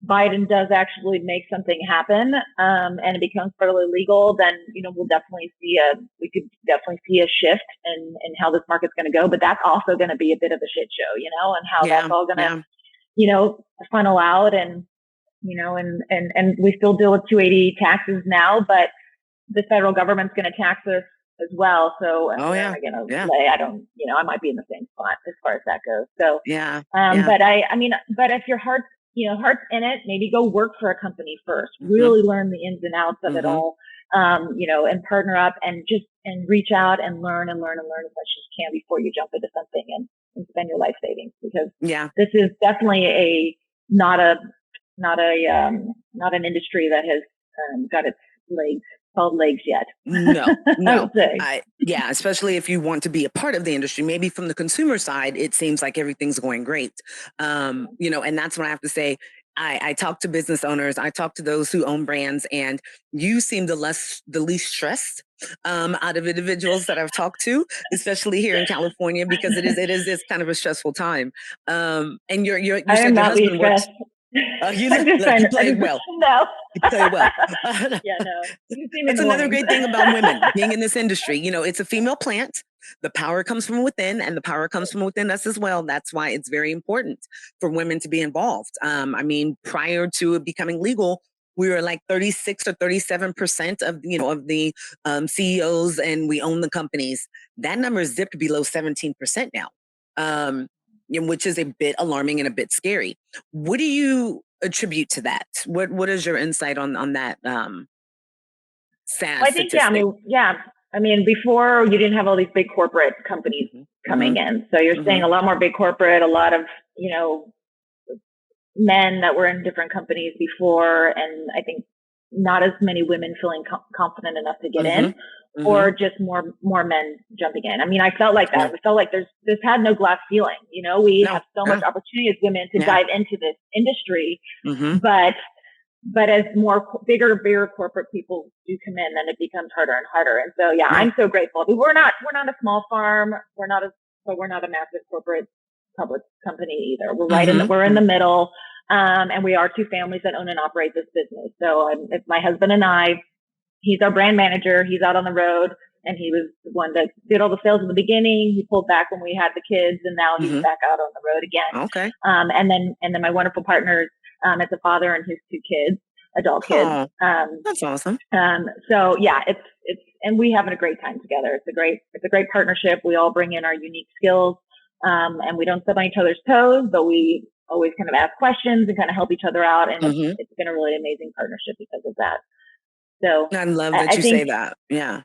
Biden does actually make something happen, and it becomes federally legal, then, we could definitely see a shift in how this market's going to go. But that's also going to be a bit of a shit show, and how that's all going to, funnel out. And, and we still deal with 280 taxes now, but the federal government's going to tax us as well. So I might be in the same spot as far as that goes. So, but if your heart's in it, maybe go work for a company first, really learn the ins and outs of it all, and partner up and reach out and learn as much as you can before you jump into something and spend your life savings, because this is definitely not an industry that has got its legs yet. No. Especially if you want to be a part of the industry. Maybe from the consumer side, it seems like everything's going great. And that's what I have to say. I talk to business owners, I talk to those who own brands, and you seem the least stressed out of individuals that I've talked to, especially here in California, because it is this kind of a stressful time. And you said your husband works. You played well. No. You played well. That's another great thing about women being in this industry. It's a female plant. The power comes from within, and the power comes from within us as well. That's why it's very important for women to be involved. Prior to it becoming legal, we were like 36 or 37% of the CEOs, and we own the companies. That number is dipped below 17% now. Which is a bit alarming and a bit scary. What do you attribute to that? What is your insight on that sad statistic? I think, before you didn't have all these big corporate companies coming in. So you're seeing a lot more big corporate, a lot of, men that were in different companies before. And I think not as many women feeling confident enough to get in. Or just more men jumping in. I felt like that. We felt like this had no glass ceiling. We have so much opportunity as women to dive into this industry, but as bigger corporate people do come in, then it becomes harder and harder. And so, I'm so grateful. We're not a small farm. We're not a massive corporate public company either. We're we're in the middle. And we are two families that own and operate this business. So it's my husband and I. He's our brand manager. He's out on the road, and he was the one that did all the sales in the beginning. He pulled back when we had the kids, and now he's back out on the road again. Okay. And then my wonderful partner, is a father and his two kids, adult kids. That's awesome. It's and we having a great time together. It's a great partnership. We all bring in our unique skills, and we don't step on each other's toes, but we always kind of ask questions and kind of help each other out. And it's been a really amazing partnership because of that. So I love that you say that. Yeah.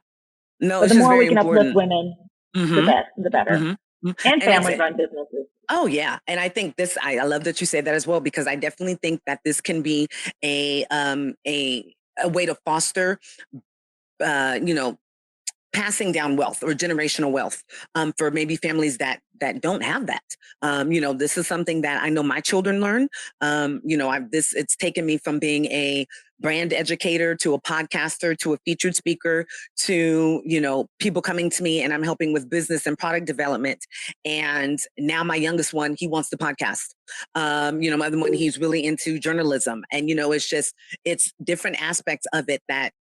No, it's the just more very we can important. uplift women, the better. And family-run businesses. Oh yeah, and I think this. I love that you say that as well, because I definitely think that this can be a way to foster, you know, passing down wealth or generational wealth for maybe families that don't have that. You know, this is something that I know my children learn. You know, it's taken me from being a brand educator to a podcaster to a featured speaker to, you know, people coming to me and I'm helping with business and product development. And now my youngest one, he wants to podcast. You know, my other one, he's really into journalism. And, you know, it's different aspects of it that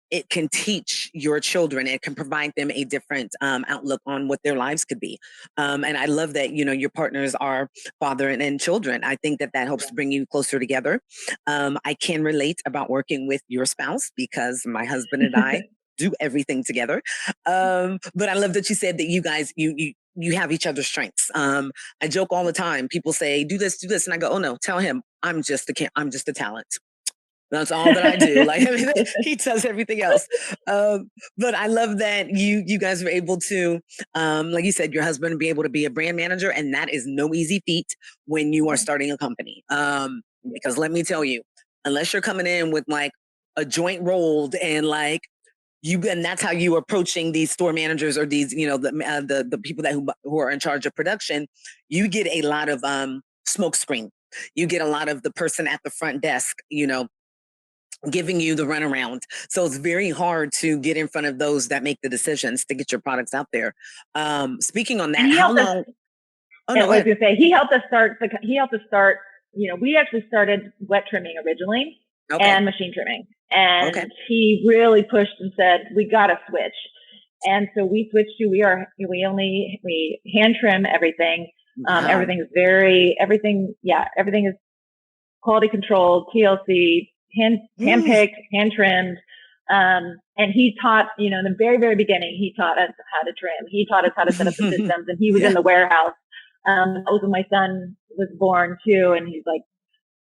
it can teach your children. It can provide them a different outlook on what their lives could be. And I love that, you know, your partners are father and children. I think that helps to bring you closer together. I can relate about working with your spouse because my husband and I do everything together. But I love that you said that you guys, you have each other's strengths. I joke all the time. People say, do this. And I go, oh no, tell him I'm just a talent. That's all that I do. Like, I mean, he does everything else. But I love that you guys were able to, like you said, your husband be able to be a brand manager, and that is no easy feat when you are starting a company. Because let me tell you, unless you're coming in with like a joint rolled and like and that's how you are approaching these store managers or these, you know, the people who are in charge of production, you get a lot of smoke screen. You get a lot of the person at the front desk, you know, giving you the runaround. So it's very hard to get in front of those that make the decisions to get your products out there. Speaking on that, how long? Oh, no, I was going to say, he helped us start, you know, we actually started wet trimming originally and machine trimming. And he really pushed and said, we got to switch. And so we switched to, we hand trim everything. Everything is quality controlled, TLC, hand picked, hand trimmed. And he taught, you know, in the very, very beginning, he taught us how to trim. He taught us how to set up the systems, and he was in the warehouse. That was when my son was born too. And he's like,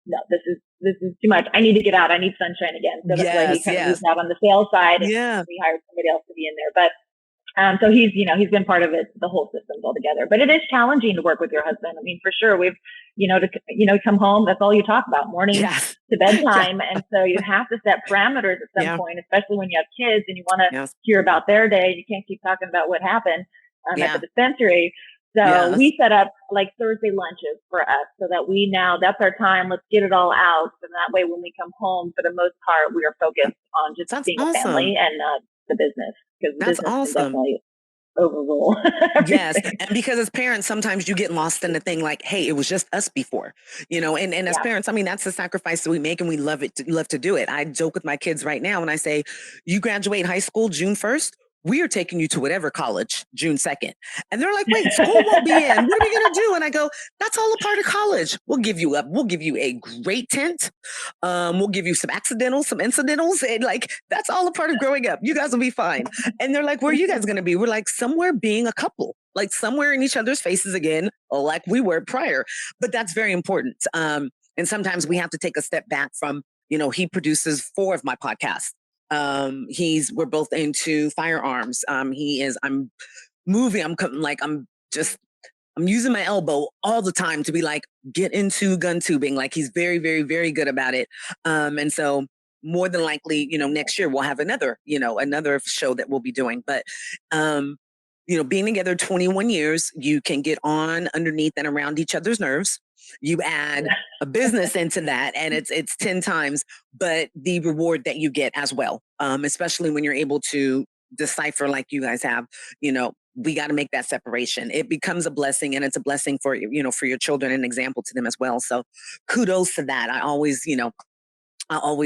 no, this is too much. I need to get out. I need sunshine again. So that's why he kind of moved out on the sales side. And we hired somebody else to be in there. But so he's been part of it, the whole systems altogether. But it is challenging to work with your husband. I mean, for sure, we've, come home, that's all you talk about, morning to bedtime. And so you have to set parameters at some point, especially when you have kids and you want to hear about their day. You can't keep talking about what happened at the dispensary. So we set up like Thursday lunches for us so that that's our time. Let's get it all out. And that way, when we come home, for the most part, we are focused on just being a family and the business. Because that's awesome. Overrule. Yes. And because as parents, sometimes you get lost in the thing like, hey, it was just us before, you know, and as parents, I mean, that's the sacrifice that we make and we love to do it. I joke with my kids right now when I say, you graduate high school June 1st, we are taking you to whatever college June 2nd. And they're like, wait, school won't be in. What are we going to do? And I go, that's all a part of college. We'll give you a great tent. We'll give you some incidentals. And like, that's all a part of growing up. You guys will be fine. And they're like, where are you guys going to be? We're like, somewhere being a couple, like somewhere in each other's faces again, like we were prior. But that's very important. And sometimes we have to take a step back from, you know, he produces 4 of my podcasts. We're both into firearms. I'm using my elbow all the time to be like, get into gun tubing. Like he's very, very, very good about it. And so more than likely, you know, next year we'll have another show that we'll be doing, but, you know, being together 21 years, you can get on underneath and around each other's nerves. You add a business into that and it's 10 times, but the reward that you get as well, especially when you're able to decipher like you guys have, you know, we got to make that separation. It becomes a blessing and it's a blessing for, you know, for your children, an example to them as well. So kudos to that. I always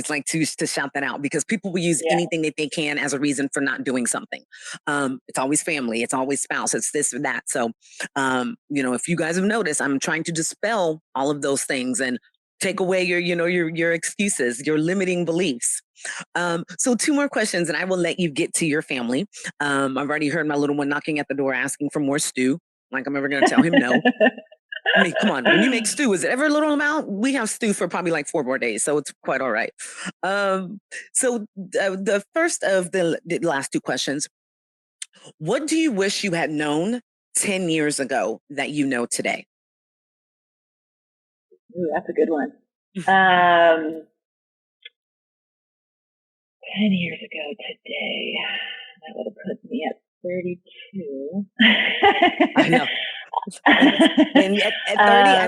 like to shout that out because people will use anything that they can as a reason for not doing something. It's always family. It's always spouse. It's this or that. So, you know, if you guys have noticed, I'm trying to dispel all of those things and take away your excuses, your limiting beliefs. So 2 more questions and I will let you get to your family. I've already heard my little one knocking at the door asking for more stew. Like I'm ever going to tell him no. I mean, come on. When you make stew, is it ever a little amount? We have stew for probably like 4 more days, so it's quite all right. So the first of the last 2 questions, what do you wish you had known 10 years ago that you know today? Ooh, that's a good one. 10 years ago today, that would have put me at 32. I know. And at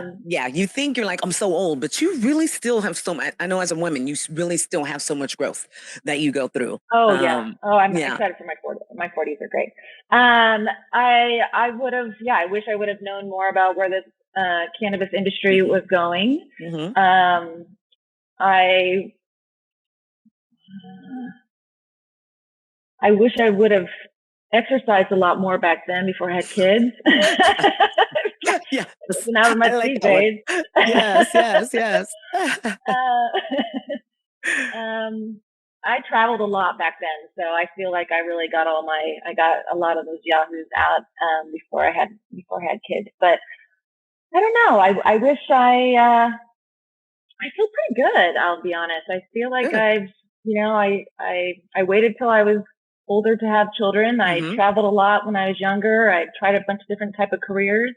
30, yeah, you think you're like, I'm so old, but you really still have so much. I know as a woman, you really still have so much growth that you go through. Oh, yeah. I'm excited for my 40s. My 40s are great. I would have, I wish I would have known more about where this cannabis industry was going. I wish I would have exercised a lot more back then before I had kids. Yes. Now with my sleep days. Yes. I traveled a lot back then, so I feel like I really got I got a lot of those yahoos out before I had kids. But I don't know. I wish I feel pretty good. I'll be honest. I feel like I've I waited till I was older to have children. I traveled a lot when I was younger. I tried a bunch of different type of careers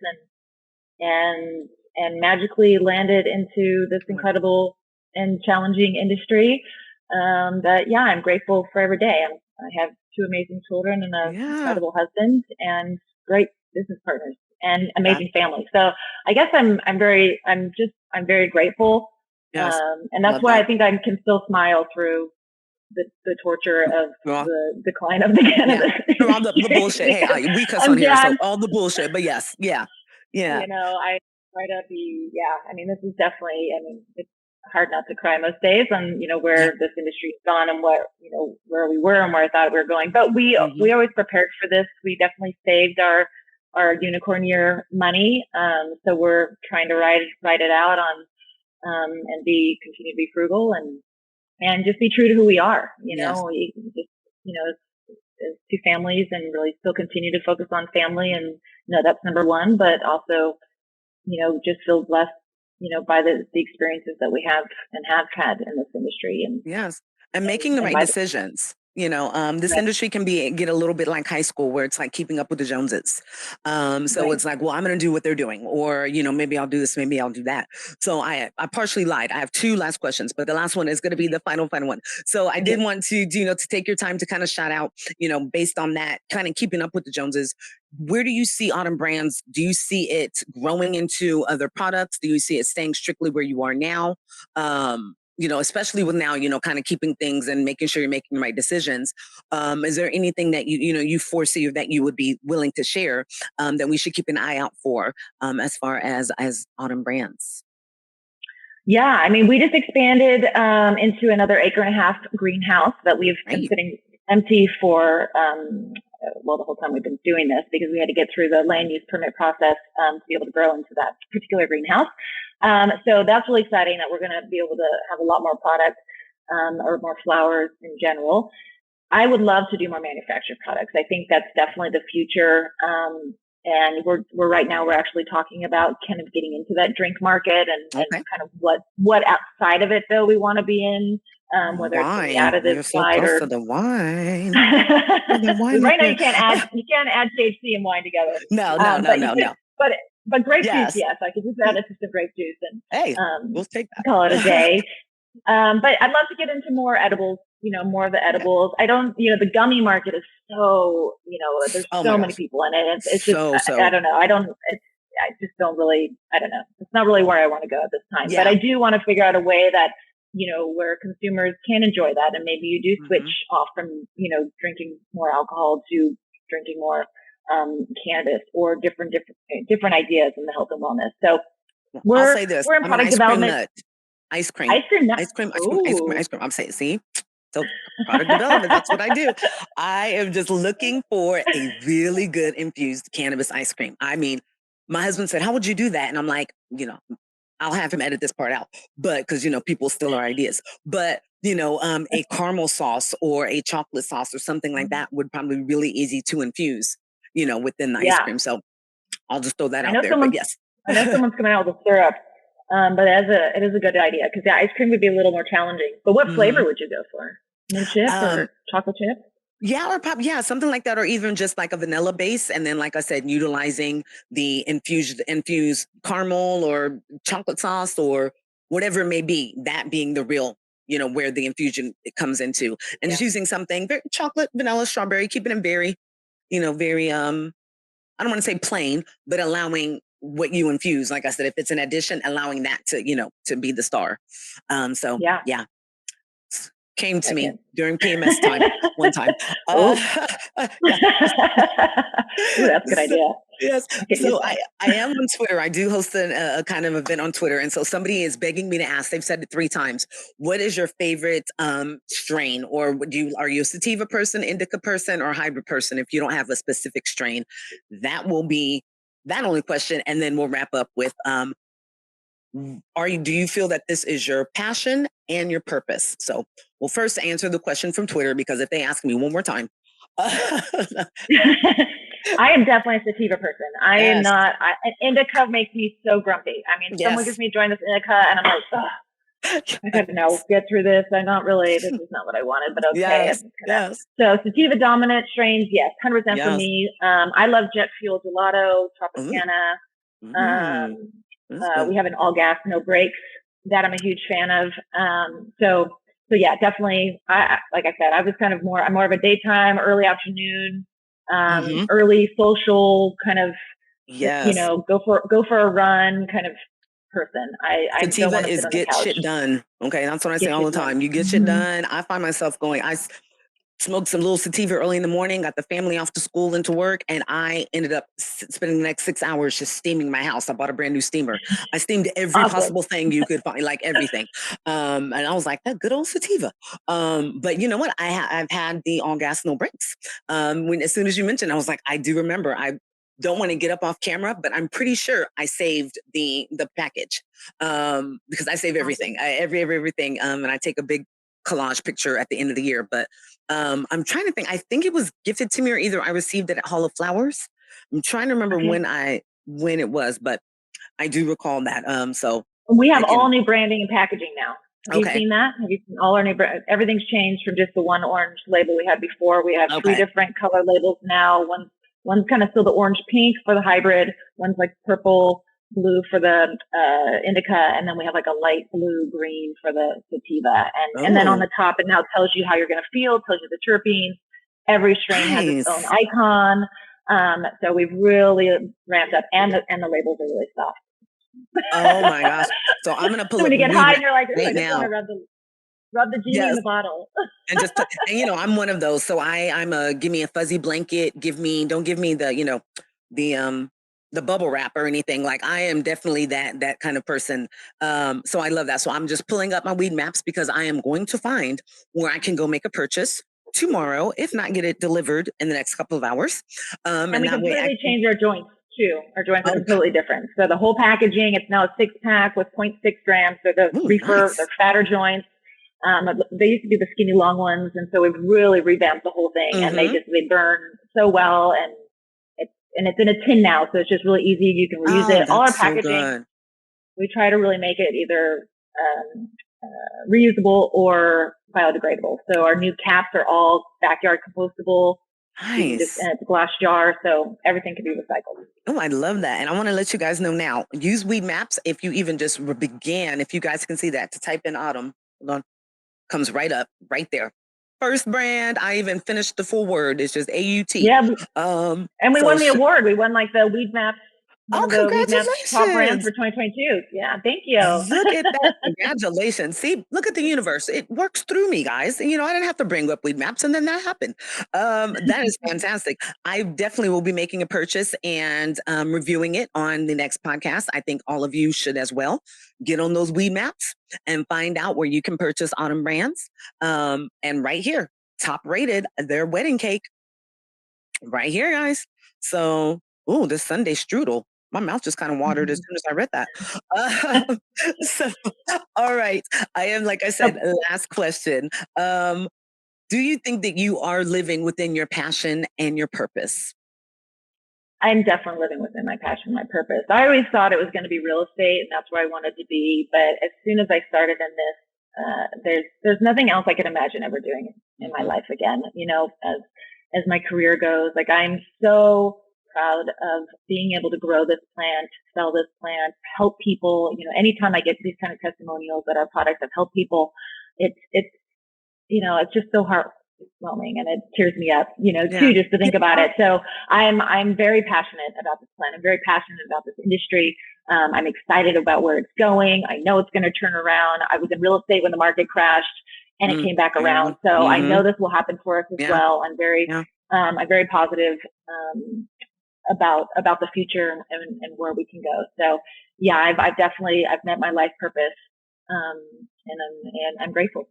and magically landed into this incredible and challenging industry. I'm grateful for every day. I have 2 amazing children and an incredible husband and great business partners and amazing family. So I guess I'm very grateful. Yes. And that's why I think I can still smile through the torture of the decline of the cannabis. Through all the bullshit. Hey, we cuss on here, so all the bullshit, but yes. Yeah. I try to be, this is definitely, it's hard not to cry most days on, where this industry's gone and where we were and where I thought we were going. But we always prepared for this. We definitely saved our unicorn year money. So we're trying to ride it out on, and continue to be frugal and just be true to who we are, we just, as 2 families and really still continue to focus on family. And, that's number one, but also, just feel blessed, by the experiences that we have had in this industry. And making the right decisions. This industry can get a little bit like high school where it's like keeping up with the Joneses. It's like, well, I'm going to do what they're doing, or, maybe I'll do this, maybe I'll do that. So I partially lied. I have 2 last questions, but the last one is going to be the final one. So I did want to, to take your time to kind of shout out, based on that kind of keeping up with the Joneses. Where do you see Autum Brands? Do you see it growing into other products? Do you see it staying strictly where you are now? Especially with now, kind of keeping things and making sure you're making the right decisions. Is there anything that you foresee that you would be willing to share that we should keep an eye out for as far as Autum Brands? Yeah, we just expanded into another 1.5 acre greenhouse that we've been sitting empty for the whole time we've been doing this, because we had to get through the land use permit process to be able to grow into that particular greenhouse. So that's really exciting that we're going to be able to have a lot more product or more flowers in general. I would love to do more manufactured products. I think that's definitely the future. And we're right now, we're actually talking about kind of getting into that drink market and kind of what outside of it, though, we want to be in. Whether it's the additive side or the wine. Right now, you can't add THC and wine together. No. But grape juice, yes, I could just add assisted grape juice and we'll take that. Call it a day. But I'd love to get into more edibles. More of the edibles. I don't. The gummy market is so. There's so many people in it. It's just. I don't know. I just don't really. I don't know. It's not really where I want to go at this time. But I do want to figure out a way that where consumers can enjoy that, and maybe you do switch off from drinking more alcohol to drinking more cannabis or different ideas in the health and wellness. So I'll say this: we're in product development. Ice cream. I'm saying, see. So product development, that's what I do. I am just looking for a really good infused cannabis ice cream. My husband said, how would you do that? And I'm like, I'll have him edit this part out, but because, people steal our ideas, but a caramel sauce or a chocolate sauce or something like that would probably be really easy to infuse, within the ice cream. So I'll just throw that out there, but yes. I know someone's coming out with a syrup. But it is a good idea, because ice cream would be a little more challenging. But what flavor would you go for? Mint chip or chocolate chip? Yeah, or pop, yeah, something like that, or even just like a vanilla base, and then, like I said, utilizing the infused caramel or chocolate sauce or whatever it may be. That being the real, where the infusion it comes into, and just using something very chocolate, vanilla, strawberry, keeping it very, very I don't want to say plain, but allowing what you infuse. Like I said, if it's an addition, allowing that to to be the star. So yeah, came to me during PMS time one time. Ooh, that's a good idea. Yes. So I am on Twitter. I do host a kind of event on Twitter. And so somebody is begging me to ask, they've said it 3 times, what is your favorite strain? Or are you a sativa person, indica person, or hybrid person? If you don't have a specific strain, that will be that only question. And then we'll wrap up with, do you feel that this is your passion and your purpose? So we'll first answer the question from Twitter, because if they ask me one more time. I am definitely a sativa person. I am not. Indica makes me so grumpy. I mean, someone gives me a joint that's indica, and I'm like, ugh, I gotta get through this. I'm not really. This is not what I wanted, but okay. Yes. So sativa dominant strains, yes, 100% for me. I love jet fuel gelato, Tropicana. We have an all gas, no brakes that I'm a huge fan of. So yeah, definitely. Like I said, I was kind of I'm more of a daytime, early afternoon, early social kind of, go for a run kind of person. I don't want to sit on the couch. Shit done. Okay. That's what I say all the time. You get shit done. I find myself going, I smoked some little sativa early in the morning, got the family off to school and to work, and I ended up spending the next 6 hours just steaming my house. I bought a brand new steamer. I steamed every possible thing you could find, like everything. And I was like, that good old sativa. But you know what? I've had the all gas, no brakes. As soon as you mentioned, I was like, I do remember. I don't want to get up off camera, but I'm pretty sure I saved the package because I save everything, everything, and I take a big collage picture at the end of the year. But I'm trying to think. I think it was gifted to me, or either I received it at Hall of Flowers. I'm trying to remember when it was, but I do recall that. So we have all new branding and packaging now. Have you seen that? Have you seen all our new everything's changed from just the one orange label we had before. We have 3 different color labels now. One's kind of still the orange pink for the hybrid. One's like purple blue for the indica, and then we have like a light blue green for the sativa, and then on the top it now tells you how you're going to feel, tells you the terpenes. Every strain has its own icon, so we've really ramped up, and the labels are really soft. Oh my gosh! So I'm gonna pull when you get high and you're like, right now. Rub the genie in the bottle. And just I'm one of those. So I'm a give me a fuzzy blanket. Don't give me the the bubble wrap or anything. Like I am definitely that kind of person. So I love that. So I'm just pulling up my weed maps because I am going to find where I can go make a purchase tomorrow, if not get it delivered in the next couple of hours. And we completely changed our joints too. Our joints are completely different. So the whole packaging, it's now a 6-pack with 0.6 grams. So the reefer, they're fatter joints. They used to be the skinny long ones, and so we've really revamped the whole thing, and they burn so well, and it's in a tin now, so it's just really easy. You can reuse it. All our packaging, we try to really make it either reusable or biodegradable. So our new caps are all backyard compostable. Nice. And it's a glass jar, so everything can be recycled. Oh, I love that. And I want to let you guys know now, use weed maps. If you even just began, if you guys can see that, to type in Autum, hold on, comes right up, right there. First brand, I even finished the full word. It's just AUT. Yeah. And we won the award. We won like the Weed Maps. Congratulations. Top brand for 2022. Yeah, thank you. Look at that. Congratulations. See, look at the universe. It works through me, guys. I didn't have to bring up weed maps, and then that happened. That is fantastic. I definitely will be making a purchase and reviewing it on the next podcast. I think all of you should as well. Get on those weed maps and find out where you can purchase Autum brands. And right here, top rated, their wedding cake. Right here, guys. So, this Sunday strudel. My mouth just kind of watered as soon as I read that. So, all right. I am, like I said, last question. Do you think that you are living within your passion and your purpose? I'm definitely living within my passion, my purpose. I always thought it was going to be real estate, and that's where I wanted to be. But as soon as I started in this, there's nothing else I could imagine ever doing in my life again, as my career goes. Like, I'm so proud of being able to grow this plant, sell this plant, help people. Anytime I get these kind of testimonials that our products have helped people, it's just so heartwarming, and it tears me up, too, just to think about it. So I'm very passionate about this plant. I'm very passionate about this industry. I'm excited about where it's going. I know it's going to turn around. I was in real estate when the market crashed, and it came back around. So I know this will happen for us as well. I'm very positive about the future and where we can go. So yeah, I've met my life purpose, and I'm grateful.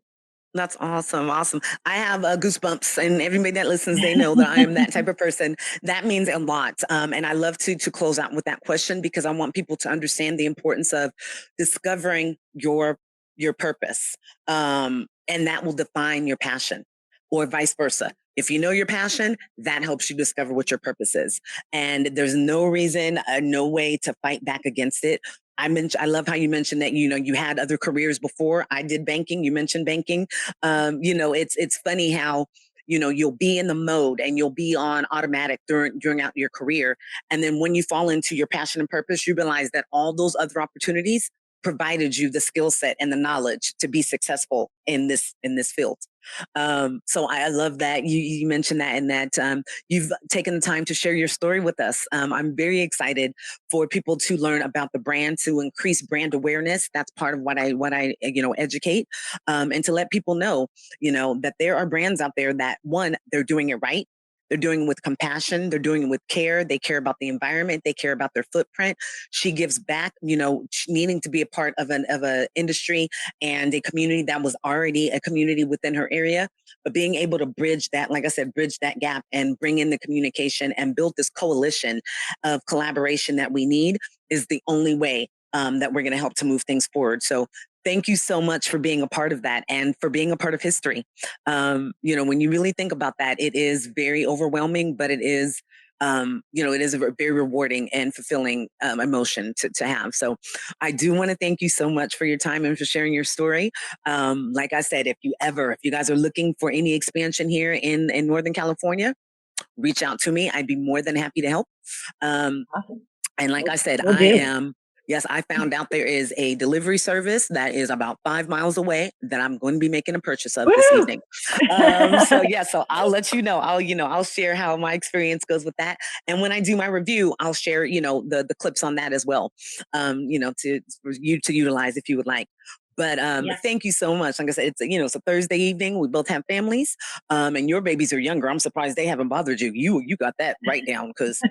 That's awesome. Awesome. I have goosebumps, and everybody that listens, they know that I am that type of person. That means a lot. And I love to close out with that question, because I want people to understand the importance of discovering your purpose. And that will define your passion, or vice versa. If you know your passion, that helps you discover what your purpose is. And there's no reason, no way to fight back against it. I love how you mentioned that, you had other careers before. I did banking. You mentioned banking. It's funny how, you'll be in the mode and you'll be on automatic during out your career. And then when you fall into your passion and purpose, you realize that all those other opportunities provided you the skill set and the knowledge to be successful in this field. So I love that you mentioned that, and that you've taken the time to share your story with us. I'm very excited for people to learn about the brand, to increase brand awareness. That's part of what I educate, and to let people know, that there are brands out there that, one, they're doing it right. They're doing it with compassion. They're doing it with care. They care about the environment. They care about their footprint. She gives back, needing to be a part of an industry and a community that was already a community within her area, but being able to bridge that, like I said, bridge that gap and bring in the communication and build this coalition of collaboration that we need is the only way that we're going to help to move things forward. So thank you so much for being a part of that and for being a part of history. When you really think about that, it is very overwhelming, but it is, it is a very rewarding and fulfilling emotion to have. So I do want to thank you so much for your time and for sharing your story. Like I said, if you guys are looking for any expansion here in Northern California, reach out to me. I'd be more than happy to help. Awesome. And like I said, Yes, I found out there is a delivery service that is about 5 miles away that I'm going to be making a purchase of this evening. So I'll let you know. I'll share how my experience goes with that. And when I do my review, I'll share, the clips on that as well, for you to utilize if you would like. But thank you so much. Like I said, it's a Thursday evening. We both have families, and your babies are younger. I'm surprised they haven't bothered you. You got that right down, because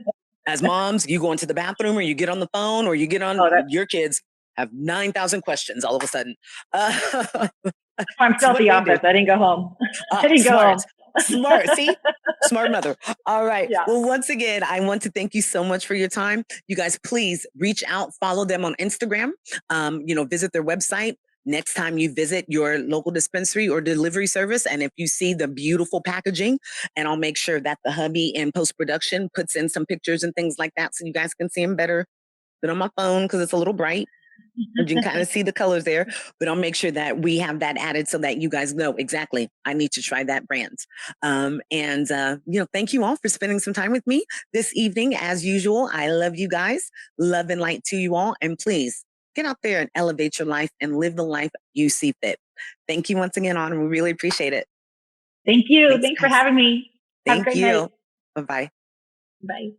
as moms, you go into the bathroom or you get on the phone or you get on, your kids have 9,000 questions all of a sudden. I'm still at the office. I didn't go home. I didn't go home. Smart. See? Smart mother. All right. Yeah. Well, once again, I want to thank you so much for your time. You guys, please reach out, follow them on Instagram, visit their website. Next time you visit your local dispensary or delivery service, and if you see the beautiful packaging, and I'll make sure that the hubby in post-production puts in some pictures and things like that so you guys can see them better than on my phone because it's a little bright. You can kind of see the colors there, but I'll make sure that we have that added so that you guys know exactly I need to try that brand. Thank you all for spending some time with me this evening. As usual, I love you guys. Love and light to you all. And please, get out there and elevate your life and live the life you see fit. Thank you once again, Autum. We really appreciate it. Thank you. Thanks for having me. Thank you. Bye-bye. Bye.